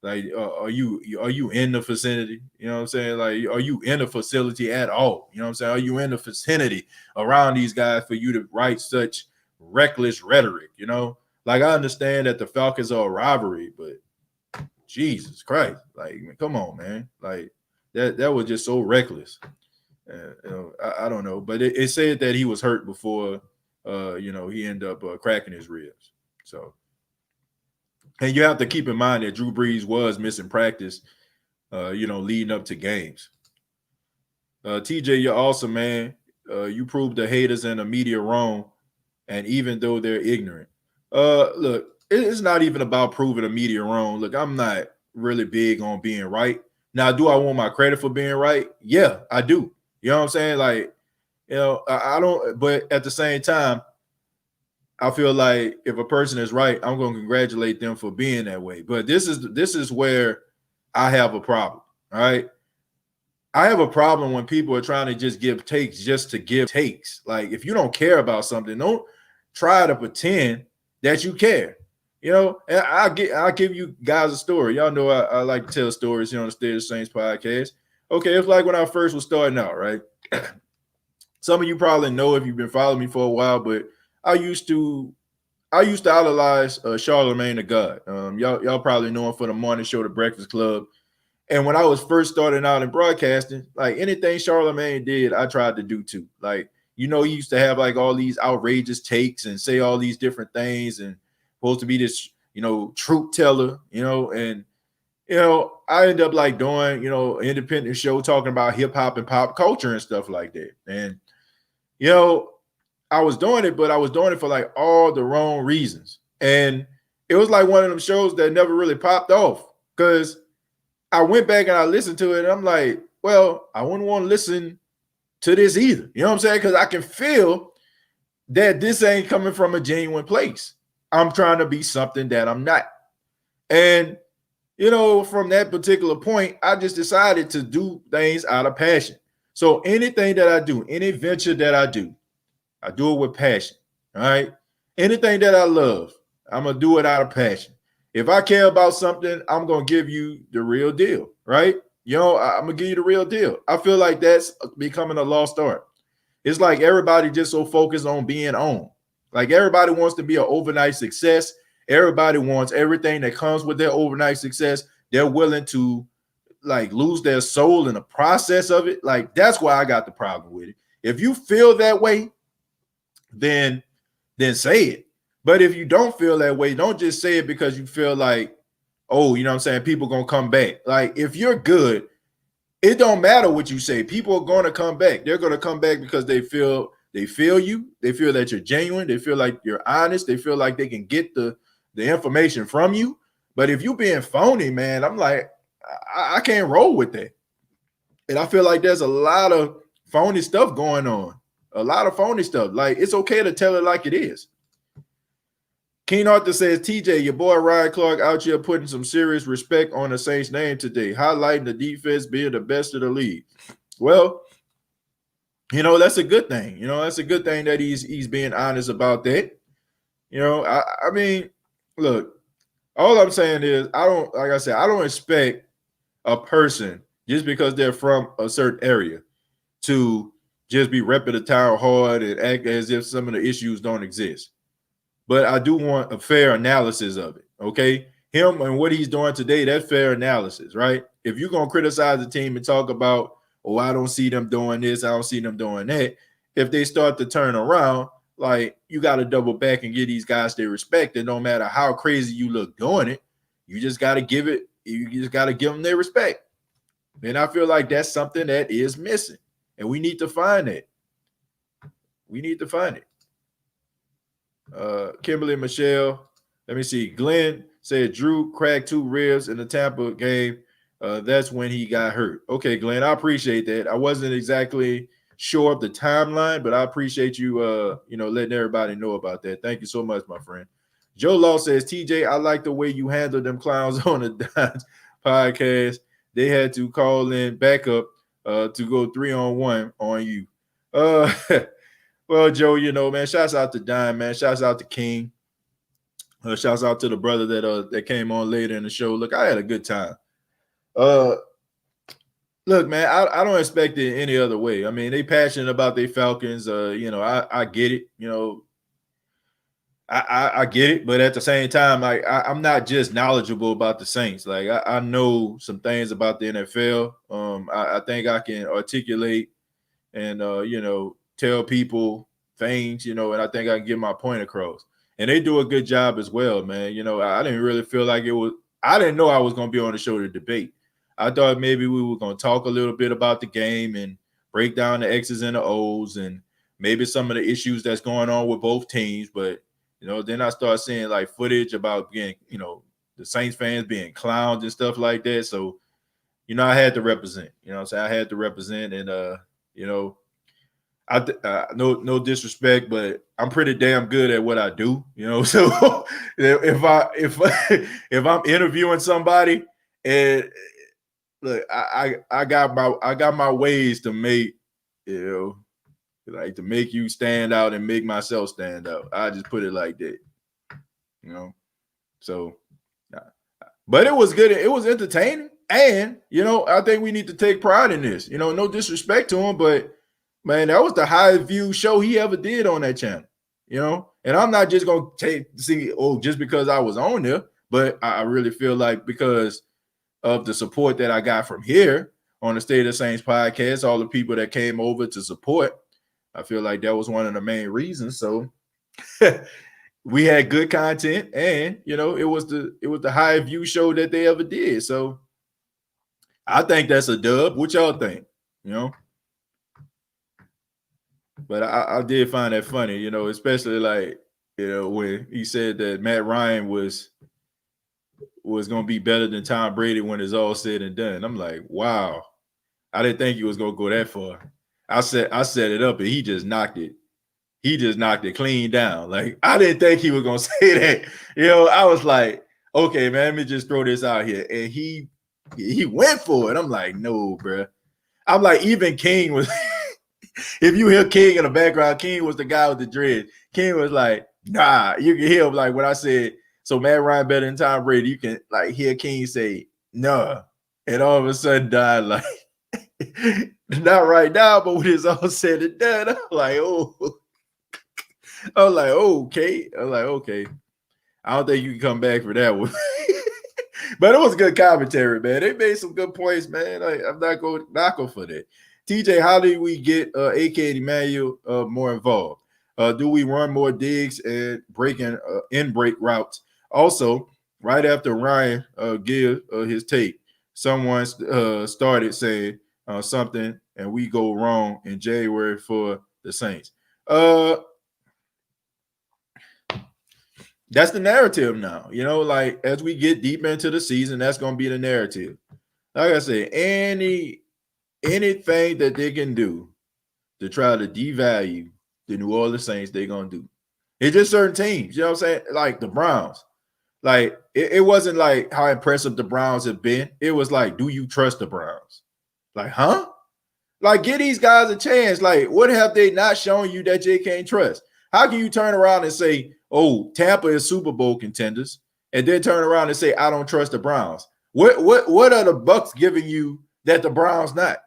Like, are you in the vicinity? You know what I'm saying? Like, are you in the facility at all? You know what I'm saying? Are you in the vicinity around these guys for you to write such reckless rhetoric? You know, like, I understand that the Falcons are a rivalry, but Jesus Christ, like, come on, man. Like, that was just so reckless. You know, I don't know, but it said that he was hurt before, you know, he ended up cracking his ribs. So, and you have to keep in mind that Drew Brees was missing practice, you know, leading up to games. TJ, you're awesome, man. You proved the haters and the media wrong, and even though they're ignorant. Look, it's not even about proving the media wrong. Look, I'm not really big on being right. Now, do I want my credit for being right? Yeah, I do. You know what I'm saying? Like, you know, I don't, but at the same time, I feel like if a person is right, I'm going to congratulate them for being that way. But this is where I have a problem. All right. I have a problem when people are trying to just give takes just to give takes. Like, if you don't care about something, don't try to pretend that you care. You know, and I'll give you guys a story. Y'all know I like to tell stories here on the State of the Saints podcast. Okay, it's like when I first was starting out, right? Some of you probably know if you've been following me for a while, but I used to idolize Charlemagne the God. Y'all probably know him for the morning show, The Breakfast Club. And when I was first starting out in broadcasting, like, anything Charlemagne did, I tried to do too. Like, you know, he used to have like all these outrageous takes and say all these different things and supposed to be this, you know, truth teller, you know, and you know, I ended up like doing, you know, an independent show talking about hip hop and pop culture and stuff like that. And you know, I was doing it, but I was doing it for like all the wrong reasons. And it was like one of them shows that never really popped off because I went back and I listened to it and I'm like, well, I wouldn't want to listen to this either. You know what I'm saying? Because I can feel that this ain't coming from a genuine place. I'm trying to be something that I'm not. And, you know, from that particular point, I just decided to do things out of passion. So anything that I do, any venture that I do it with passion. All right. Anything that I love, I'm going to do it out of passion. If I care about something, I'm going to give you the real deal. Right. You know, I'm going to give you the real deal. I feel like that's becoming a lost art. It's like everybody just so focused on being on. Like, everybody wants to be an overnight success. Everybody wants everything that comes with their overnight success. They're willing to like lose their soul in the process of it. Like, that's why I got the problem with it. If you feel that way, then say it. But if you don't feel that way, don't just say it because you feel like, oh, you know what I'm saying, people gonna come back. Like, if you're good, it don't matter what you say. People are going to come back. They're going to come back because they feel you. They feel that you're genuine. They feel like you're honest. They feel like they can get the information from you. But if you're being phony, man, I'm like, I can't roll with that. And I feel like there's a lot of phony stuff going on. A lot of phony stuff. Like, it's okay to tell it like it is. Keen Arthur says, TJ, your boy Ryan Clark out here putting some serious respect on the Saints' name today, highlighting the defense being the best of the league. Well, you know, that's a good thing. You know, that's a good thing that he's being honest about that. You know, I mean, look, all I'm saying is I don't expect a person just because they're from a certain area to just be repping the town hard and act as if some of the issues don't exist. But I do want a fair analysis of it, okay? Him and what he's doing today, that's fair analysis, right? If you're going to criticize the team and talk about, oh, I don't see them doing this, I don't see them doing that, if they start to turn around, like, you got to double back and give these guys their respect. And no matter how crazy you look doing it, you just got to give them their respect. And I feel like that's something that is missing. And we need to find it. We need to find it. Kimberly Michelle, let me see. Glenn said Drew cracked 2 ribs in the Tampa game. That's when he got hurt. Okay, Glenn, I appreciate that. I wasn't exactly sure of the timeline, but I appreciate you, letting everybody know about that. Thank you so much, my friend. Joe Law says, TJ, I like the way you handled them clowns on the Dodge podcast. They had to call in backup to go 3-on-1 on you. Well, Joe, you know, man, shouts out to Dime, man. Shouts out to King. Shouts out to the brother that came on later in the show. Look, I had a good time. Look, man, I don't expect it any other way. I mean, they passionate about their Falcons. I get it. You know, I get it, but at the same time, like I'm not just knowledgeable about the Saints. Like I know some things about the NFL. I think I can articulate and tell people things, and I think I can get my point across. And they do a good job as well, man. You know, I didn't really feel like I didn't know I was going to be on the show to debate. I thought maybe we were going to talk a little bit about the game and break down the X's and the O's and maybe some of the issues that's going on with both teams. But, then I started seeing like footage about being, the Saints fans being clowned and stuff like that. So, I had to represent, I had to represent and, no disrespect, but I'm pretty damn good at what I do, So if I'm interviewing somebody and look, I got my ways to make, like to make you stand out and make myself stand out. I just put it like that, So, but it was good. It was entertaining, and I think we need to take pride in this. No disrespect to him, but man, that was the highest viewed show he ever did on that channel, and I'm not just going to just because I was on there, but I really feel like because of the support that I got from here on the State of the Saints podcast, all the people that came over to support, I feel like that was one of the main reasons. So we had good content and, it was the highest view show that they ever did. So I think that's a dub. What y'all think, But I did find that funny, especially like, when he said that Matt Ryan was going to be better than Tom Brady when it's all said and done. I'm like, wow. I didn't think he was going to go that far. I set it up and he just knocked it. He just knocked it clean down. Like, I didn't think he was going to say that. I was like, okay, man, let me just throw this out here. And he went for it. I'm like, no, bro. I'm like, even King was – if you hear King in the background, King was the guy with the dread. King was like, nah. You can hear him like when I said, so Matt Ryan better than Tom Brady, you can like hear King say, nah. And all of a sudden died like, not right now, but when it's all said and done, I'm like, oh. I was like, okay. I was like, okay. I don't think you can come back for that one. But it was good commentary, man. They made some good points, man. I'm not going to knock them for that. TJ, how do we get AK and Emmanuel more involved? Do we run more digs and in break routes? Also, right after Ryan give his take, someone started saying something, and we go wrong in January for the Saints. That's the narrative now. Like as we get deeper into the season, that's going to be the narrative. Like I said, anything that they can do to try to devalue the New Orleans Saints, they're going to do. It's just certain teams. You know what I'm saying? Like the Browns. Like it wasn't like how impressive the Browns have been. It was like, do you trust the Browns? Like, huh? Like, give these guys a chance. Like, what have they not shown you that you can't trust? How can you turn around and say, oh, Tampa is Super Bowl contenders, and then turn around and say, I don't trust the Browns? What are the Bucks giving you that the Browns not?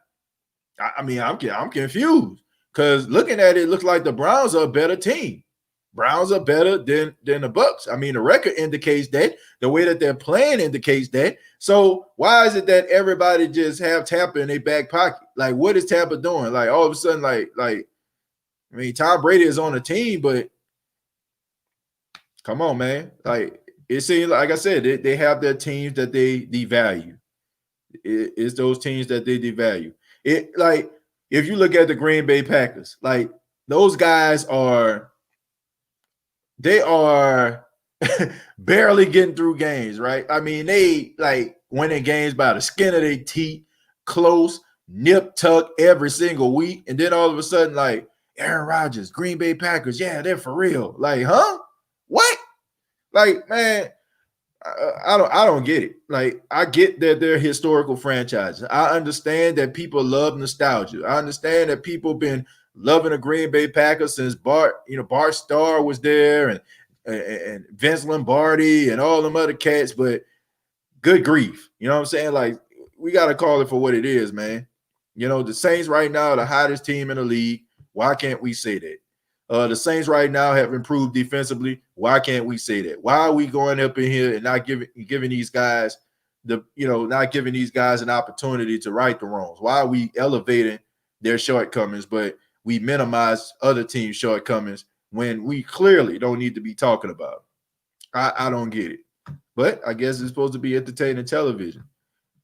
I mean, I'm confused because looking at it, looks like the Browns are a better team. Browns are better than the Bucks. I mean, the record indicates that. The way that they're playing indicates that. So why is it that everybody just have Tampa in their back pocket? Like, what is Tampa doing? Like, all of a sudden, like, I mean, Tom Brady is on the team, but come on, man. Like, it seems like I said, they have their teams that they devalue. It's those teams that they devalue. It like if you look at the Green Bay Packers, like those guys are barely getting through games, right? I mean, they like winning games by the skin of their teeth, close, nip tuck every single week, and then all of a sudden, like Aaron Rodgers, Green Bay Packers, yeah, they're for real. Like, huh? What? Like, man, I don't get it. Like, I get that they're historical franchises. I understand that people love nostalgia. I understand that people been loving the Green Bay Packers since Bart Starr was there and Vince Lombardi and all them other cats, but good grief. You know what I'm saying? Like, we got to call it for what it is, man. The Saints right now are the hottest team in the league. Why can't we say that? The Saints right now have improved defensively. Why can't we say that? Why are we going up in here and not giving these guys not giving these guys an opportunity to right the wrongs? Why are we elevating their shortcomings, but we minimize other teams' shortcomings when we clearly don't need to be talking about it? I don't get it. But I guess it's supposed to be entertaining television,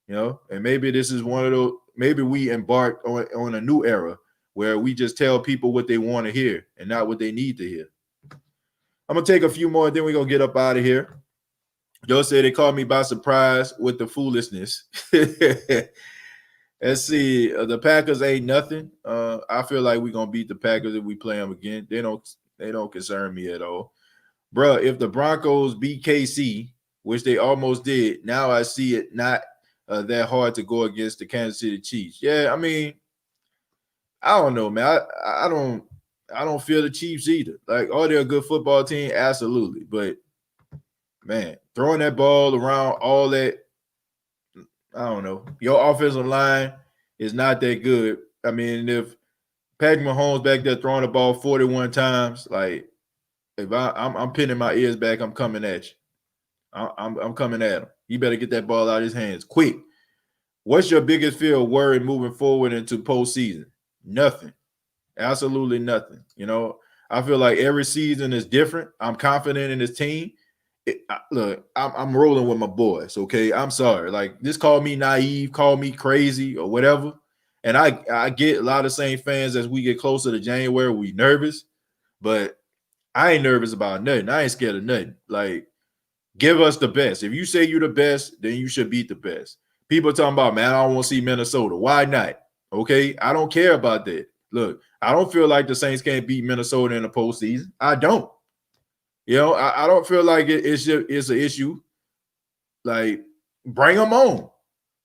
and maybe this is one of those, maybe we embarked on a new era where we just tell people what they want to hear and not what they need to hear. I'm going to take a few more, and then we're going to get up out of here. Joe said they caught me by surprise with the foolishness. Let's see. The Packers ain't nothing. I feel like we're going to beat the Packers if we play them again. They don't concern me at all. Bruh, if the Broncos beat KC, which they almost did, now I see it not that hard to go against the Kansas City Chiefs. Yeah, I mean, I don't know, man. I don't feel the Chiefs either. Like, are they a good football team? Absolutely. But, man, throwing that ball around, all that, I don't know. Your offensive line is not that good. I mean, if Patrick Mahomes back there throwing the ball 41 times, like, if I'm pinning my ears back, I'm coming at you. I'm coming at him. You better get that ball out of his hands quick. What's your biggest fear or worry moving forward into postseason? Nothing. Absolutely nothing. I feel like every season is different. I'm confident in this team. Look, I'm rolling with my boys, okay? I'm sorry. Like, just call me naive, call me crazy or whatever. And I get a lot of Saints fans as we get closer to January, we nervous. But I ain't nervous about nothing. I ain't scared of nothing. Like, give us the best. If you say you're the best, then you should beat the best. People talking about, man, I don't want to see Minnesota. Why not? Okay, I don't care about that. Look, I don't feel like the Saints can't beat Minnesota in the postseason. I don't. I don't feel like it's an issue. Like, bring them on.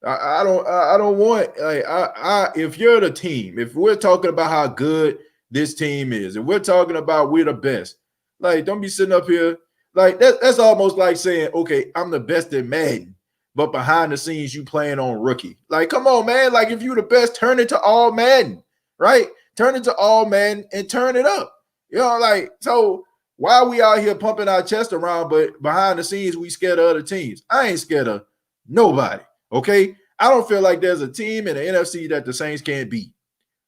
I don't want, like, if you're the team, if we're talking about how good this team is, and we're talking about we're the best, like, don't be sitting up here like that's almost like saying, okay, I'm the best at Madden, but behind the scenes you playing on rookie. Like, come on, man. Like, if you're the best, turn it to all Madden, right? Turn it to all Madden and turn it up. Like, so why are we out here pumping our chest around, but behind the scenes we scared of other teams? I ain't scared of nobody, okay? I don't feel like there's a team in the NFC that the Saints can't beat.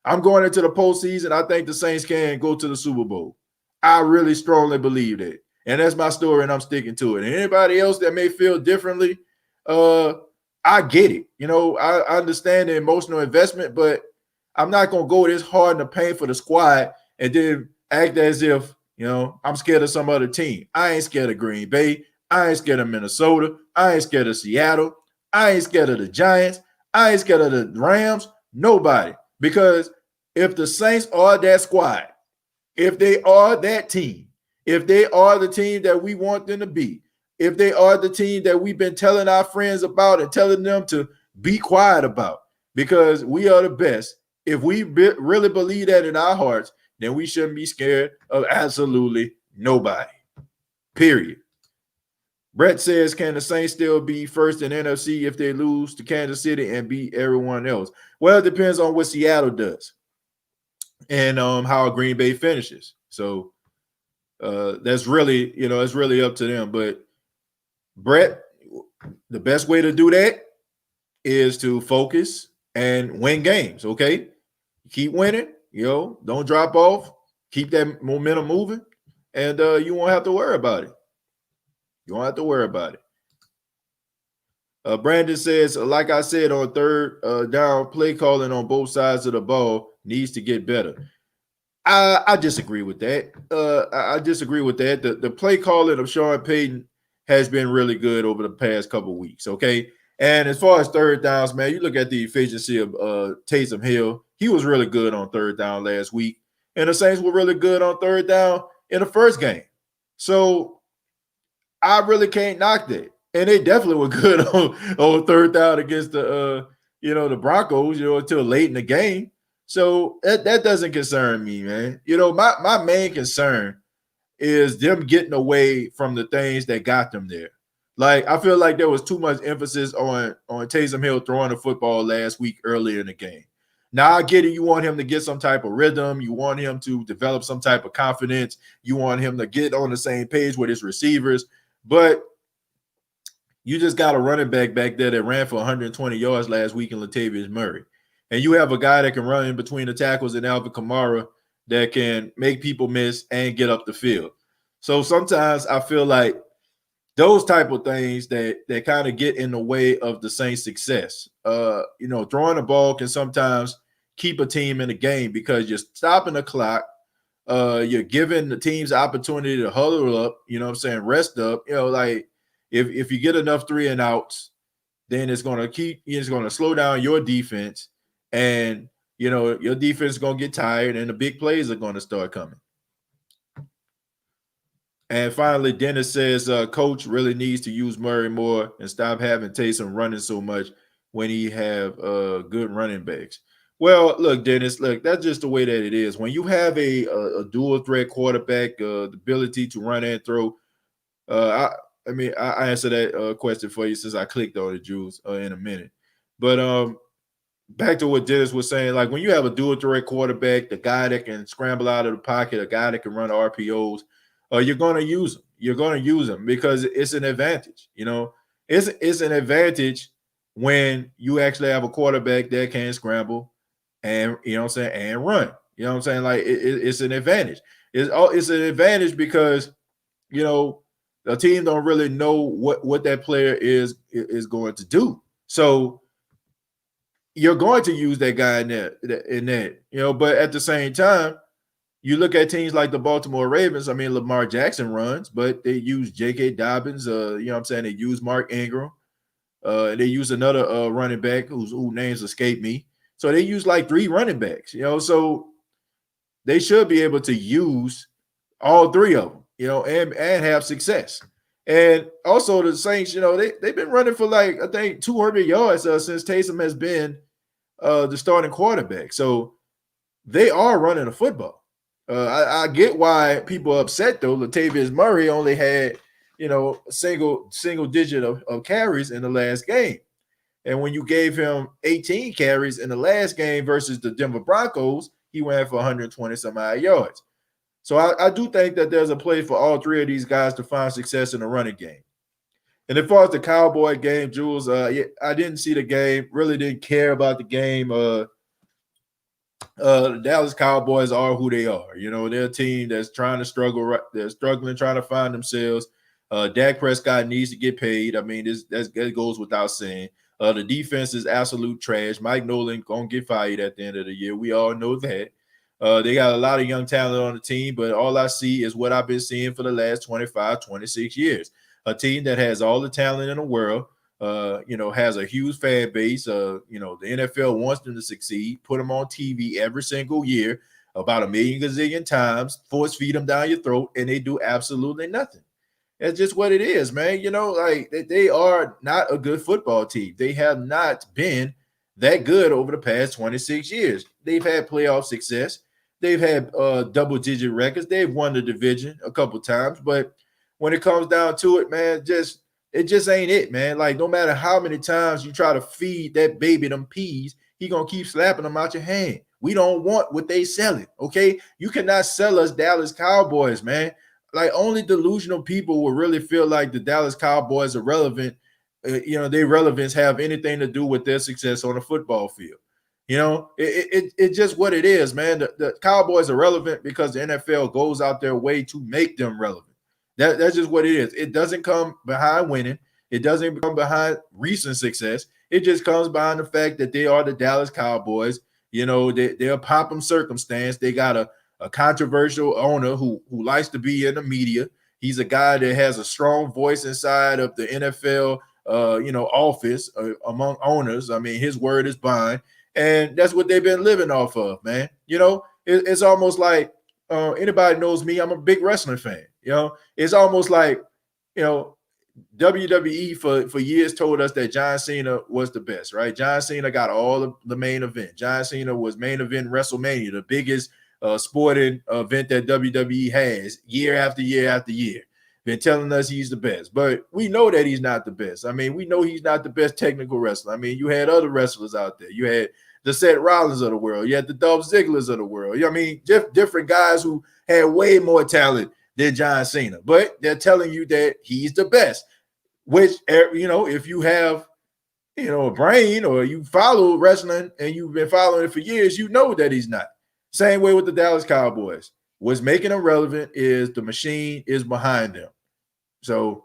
I'm going into the postseason. I think the Saints can go to the Super Bowl. I really strongly believe that. And that's my story, and I'm sticking to it. And anybody else that may feel differently, I get it. I understand the emotional investment, but I'm not going to go this hard in the paint for the squad and then act as if, I'm scared of some other team. I ain't scared of Green Bay. I ain't scared of Minnesota. I ain't scared of Seattle. I ain't scared of the Giants. I ain't scared of the Rams. Nobody. Because if the Saints are that squad, if they are that team, if they are the team that we want them to be, if they are the team that we've been telling our friends about and telling them to be quiet about, because we are the best, if we really believe that in our hearts, then we shouldn't be scared of absolutely nobody. Period. Brett says, can the Saints still be first in NFC if they lose to Kansas City and beat everyone else? Well, it depends on what Seattle does and how Green Bay finishes. So that's really, it's really up to them. But Brett, the best way to do that is to focus and win games. Okay, keep winning. Don't drop off. Keep that momentum moving, and you won't have to worry about it. You won't have to worry about it. Brandon says, like I said, on third down, play calling on both sides of the ball needs to get better. I disagree with that. I disagree with that. The play calling of Sean Payton has been really good over the past couple of weeks, okay? And as far as third downs, man, you look at the efficiency of Taysom Hill. He was really good on third down last week. And the Saints were really good on third down in the first game. So I really can't knock that. And they definitely were good on third down against the Broncos, until late in the game. So that doesn't concern me, man. My main concern is them getting away from the things that got them there. Like, I feel like there was too much emphasis on Taysom Hill throwing the football last week earlier in the game. Now, I get it. You want him to get some type of rhythm. You want him to develop some type of confidence. You want him to get on the same page with his receivers. But you just got a running back there that ran for 120 yards last week in Latavius Murray. And you have a guy that can run in between the tackles in Alvin Kamara that can make people miss and get up the field. So sometimes I feel like those type of things that kind of get in the way of the Saints' success. Throwing the ball can sometimes keep a team in the game because you're stopping the clock. You're giving the teams opportunity to huddle up, rest up. Like if you get enough 3 and outs, then it's going to slow down your defense. And, your defense is going to get tired and the big plays are going to start coming. And finally, Dennis says, coach really needs to use Murray more and stop having Taysom running so much when he have good running backs. Well, look, Dennis, that's just the way that it is. When you have a dual threat quarterback, the ability to run and throw, I answer that question for you since I clicked on it, Jules, in a minute. But back to what Dennis was saying, like when you have a dual threat quarterback, the guy that can scramble out of the pocket, a guy that can run RPOs, you're going to use him. You're going to use him because it's an advantage. It's an advantage when you actually have a quarterback that can scramble and and run. Like it's an advantage. It's an advantage because the team don't really know what that player is going to do. So you're going to use that guy in that. But at the same time, you look at teams like the Baltimore Ravens. I mean, Lamar Jackson runs, but they use J.K. Dobbins. They use Mark Ingram. They use another running back whose names escape me. So they use like 3 running backs. So they should be able to use all 3 of them. And have success. And also the Saints, they've been running for like I think 200 yards since Taysom has been the starting quarterback. So they are running the football. I get why people are upset though. Latavius Murray only had, a single digit of carries in the last game. And when you gave him 18 carries in the last game versus the Denver Broncos, he went for 120 some odd yards. So I do think that there's a play for all 3 of these guys to find success in the running game. And as far as the Cowboy game, Jules, I didn't see the game, really didn't care about the game. The Dallas Cowboys are who they are. You know, they're a team that's trying to struggle. They're struggling, trying to find themselves. Dak Prescott needs to get paid. I mean, that goes without saying. The defense is absolute trash. Mike Nolan gonna get fired at the end of the year. We all know that. They got a lot of young talent on the team, but all I see is what I've been seeing for the last 25, 26 years. A team that has all the talent in the world, has a huge fan base. The NFL wants them to succeed, put them on TV every single year about a million gazillion times, force feed them down your throat, and they do absolutely nothing. That's just what it is, man. Like they are not a good football team. They have not been that good over the past 26 years. They've had playoff success. They've had double-digit records. They've won the division a couple times, but when it comes down to it, man, it just ain't it, man. Like, no matter how many times you try to feed that baby them peas, he gonna keep slapping them out your hand. We don't want what they selling, okay? You cannot sell us Dallas Cowboys, man. Like, only delusional people will really feel like the Dallas Cowboys are relevant. Their relevance have anything to do with their success on the football field. It's just what it is, man. The Cowboys are relevant because the NFL goes out their way to make them relevant. That's just what it is. It doesn't come behind winning. It doesn't come behind recent success. It just comes behind the fact that they are the Dallas Cowboys. They're a pop-em circumstance. They got a controversial owner who likes to be in the media. He's a guy that has a strong voice inside of the NFL, office among owners. I mean, his word is bond. And that's what they've been living off of, man. It's almost like anybody knows me. I'm a big wrestling fan. It's almost like, WWE for years told us that John Cena was the best, right? John Cena got all of the main event. John Cena was main event WrestleMania, the biggest sporting event that WWE has year after year after year. Been telling us he's the best, but we know that he's not the best. I mean, we know he's not the best technical wrestler. I mean, you had other wrestlers out there. You had the Seth Rollins of the world. You had the Dolph Zigglers of the world. I mean, different guys who had way more talent than John Cena, but they're telling you that he's the best, which, if you have, a brain or you follow wrestling and you've been following it for years, you know that he's not. Same way with the Dallas Cowboys. What's making them relevant is the machine is behind them. So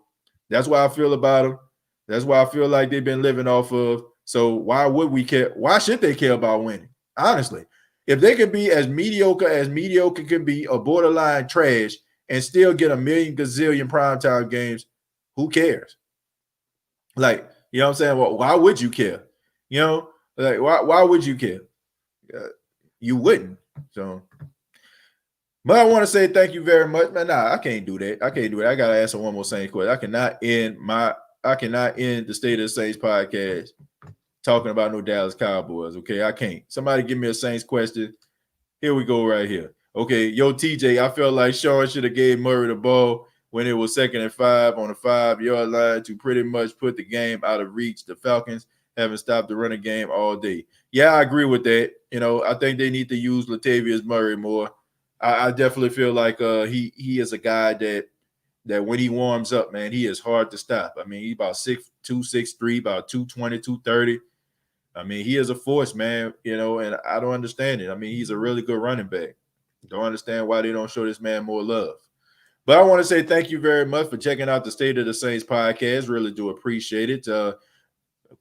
that's why I feel about them. That's why I feel like they've been living off of. So why would we care? Why should they care about winning? Honestly, if they could be as mediocre can be, or borderline trash, and still get a million gazillion primetime games, who cares? Like, you know what I'm saying? Well, why would you care? Like, why would you care? You wouldn't. So, but I want to say thank you very much, man. Nah, I can't do that. I gotta answer one more same question. I cannot end the State of the Saints podcast talking about no Dallas Cowboys. Okay, I can't. Somebody give me a Saints question. Here we go, right here. Okay, yo, TJ, I felt like Sean should have gave Murray the ball when it was 2nd and 5 on the 5-yard line to pretty much put the game out of reach. The Falcons haven't stopped the running game all day. Yeah, I agree with that. I think they need to use Latavius Murray more. I definitely feel like he is a guy that when he warms up, man, he is hard to stop. I mean, he's about 6'2", 6'3", about 220, 230. I mean, he is a force, man, and I don't understand it. I mean, he's a really good running back. Don't understand why they don't show this man more love. But I want to say thank you very much for checking out the State of the Saints podcast. Really do appreciate it. A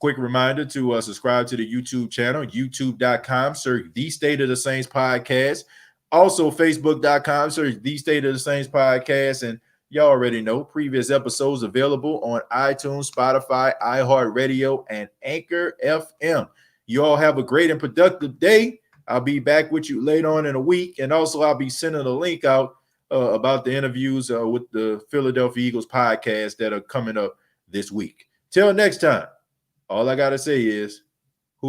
quick reminder to subscribe to the YouTube channel, youtube.com, search The State of the Saints podcast. Also, facebook.com, search The State of the Saints podcast. And y'all already know previous episodes available on iTunes, Spotify, iHeartRadio, and Anchor FM. You all have a great and productive day. I'll be back with you later on in a week. And also, I'll be sending a link out about the interviews with the Philadelphia Eagles podcast that are coming up this week. Till next time, all I got to say is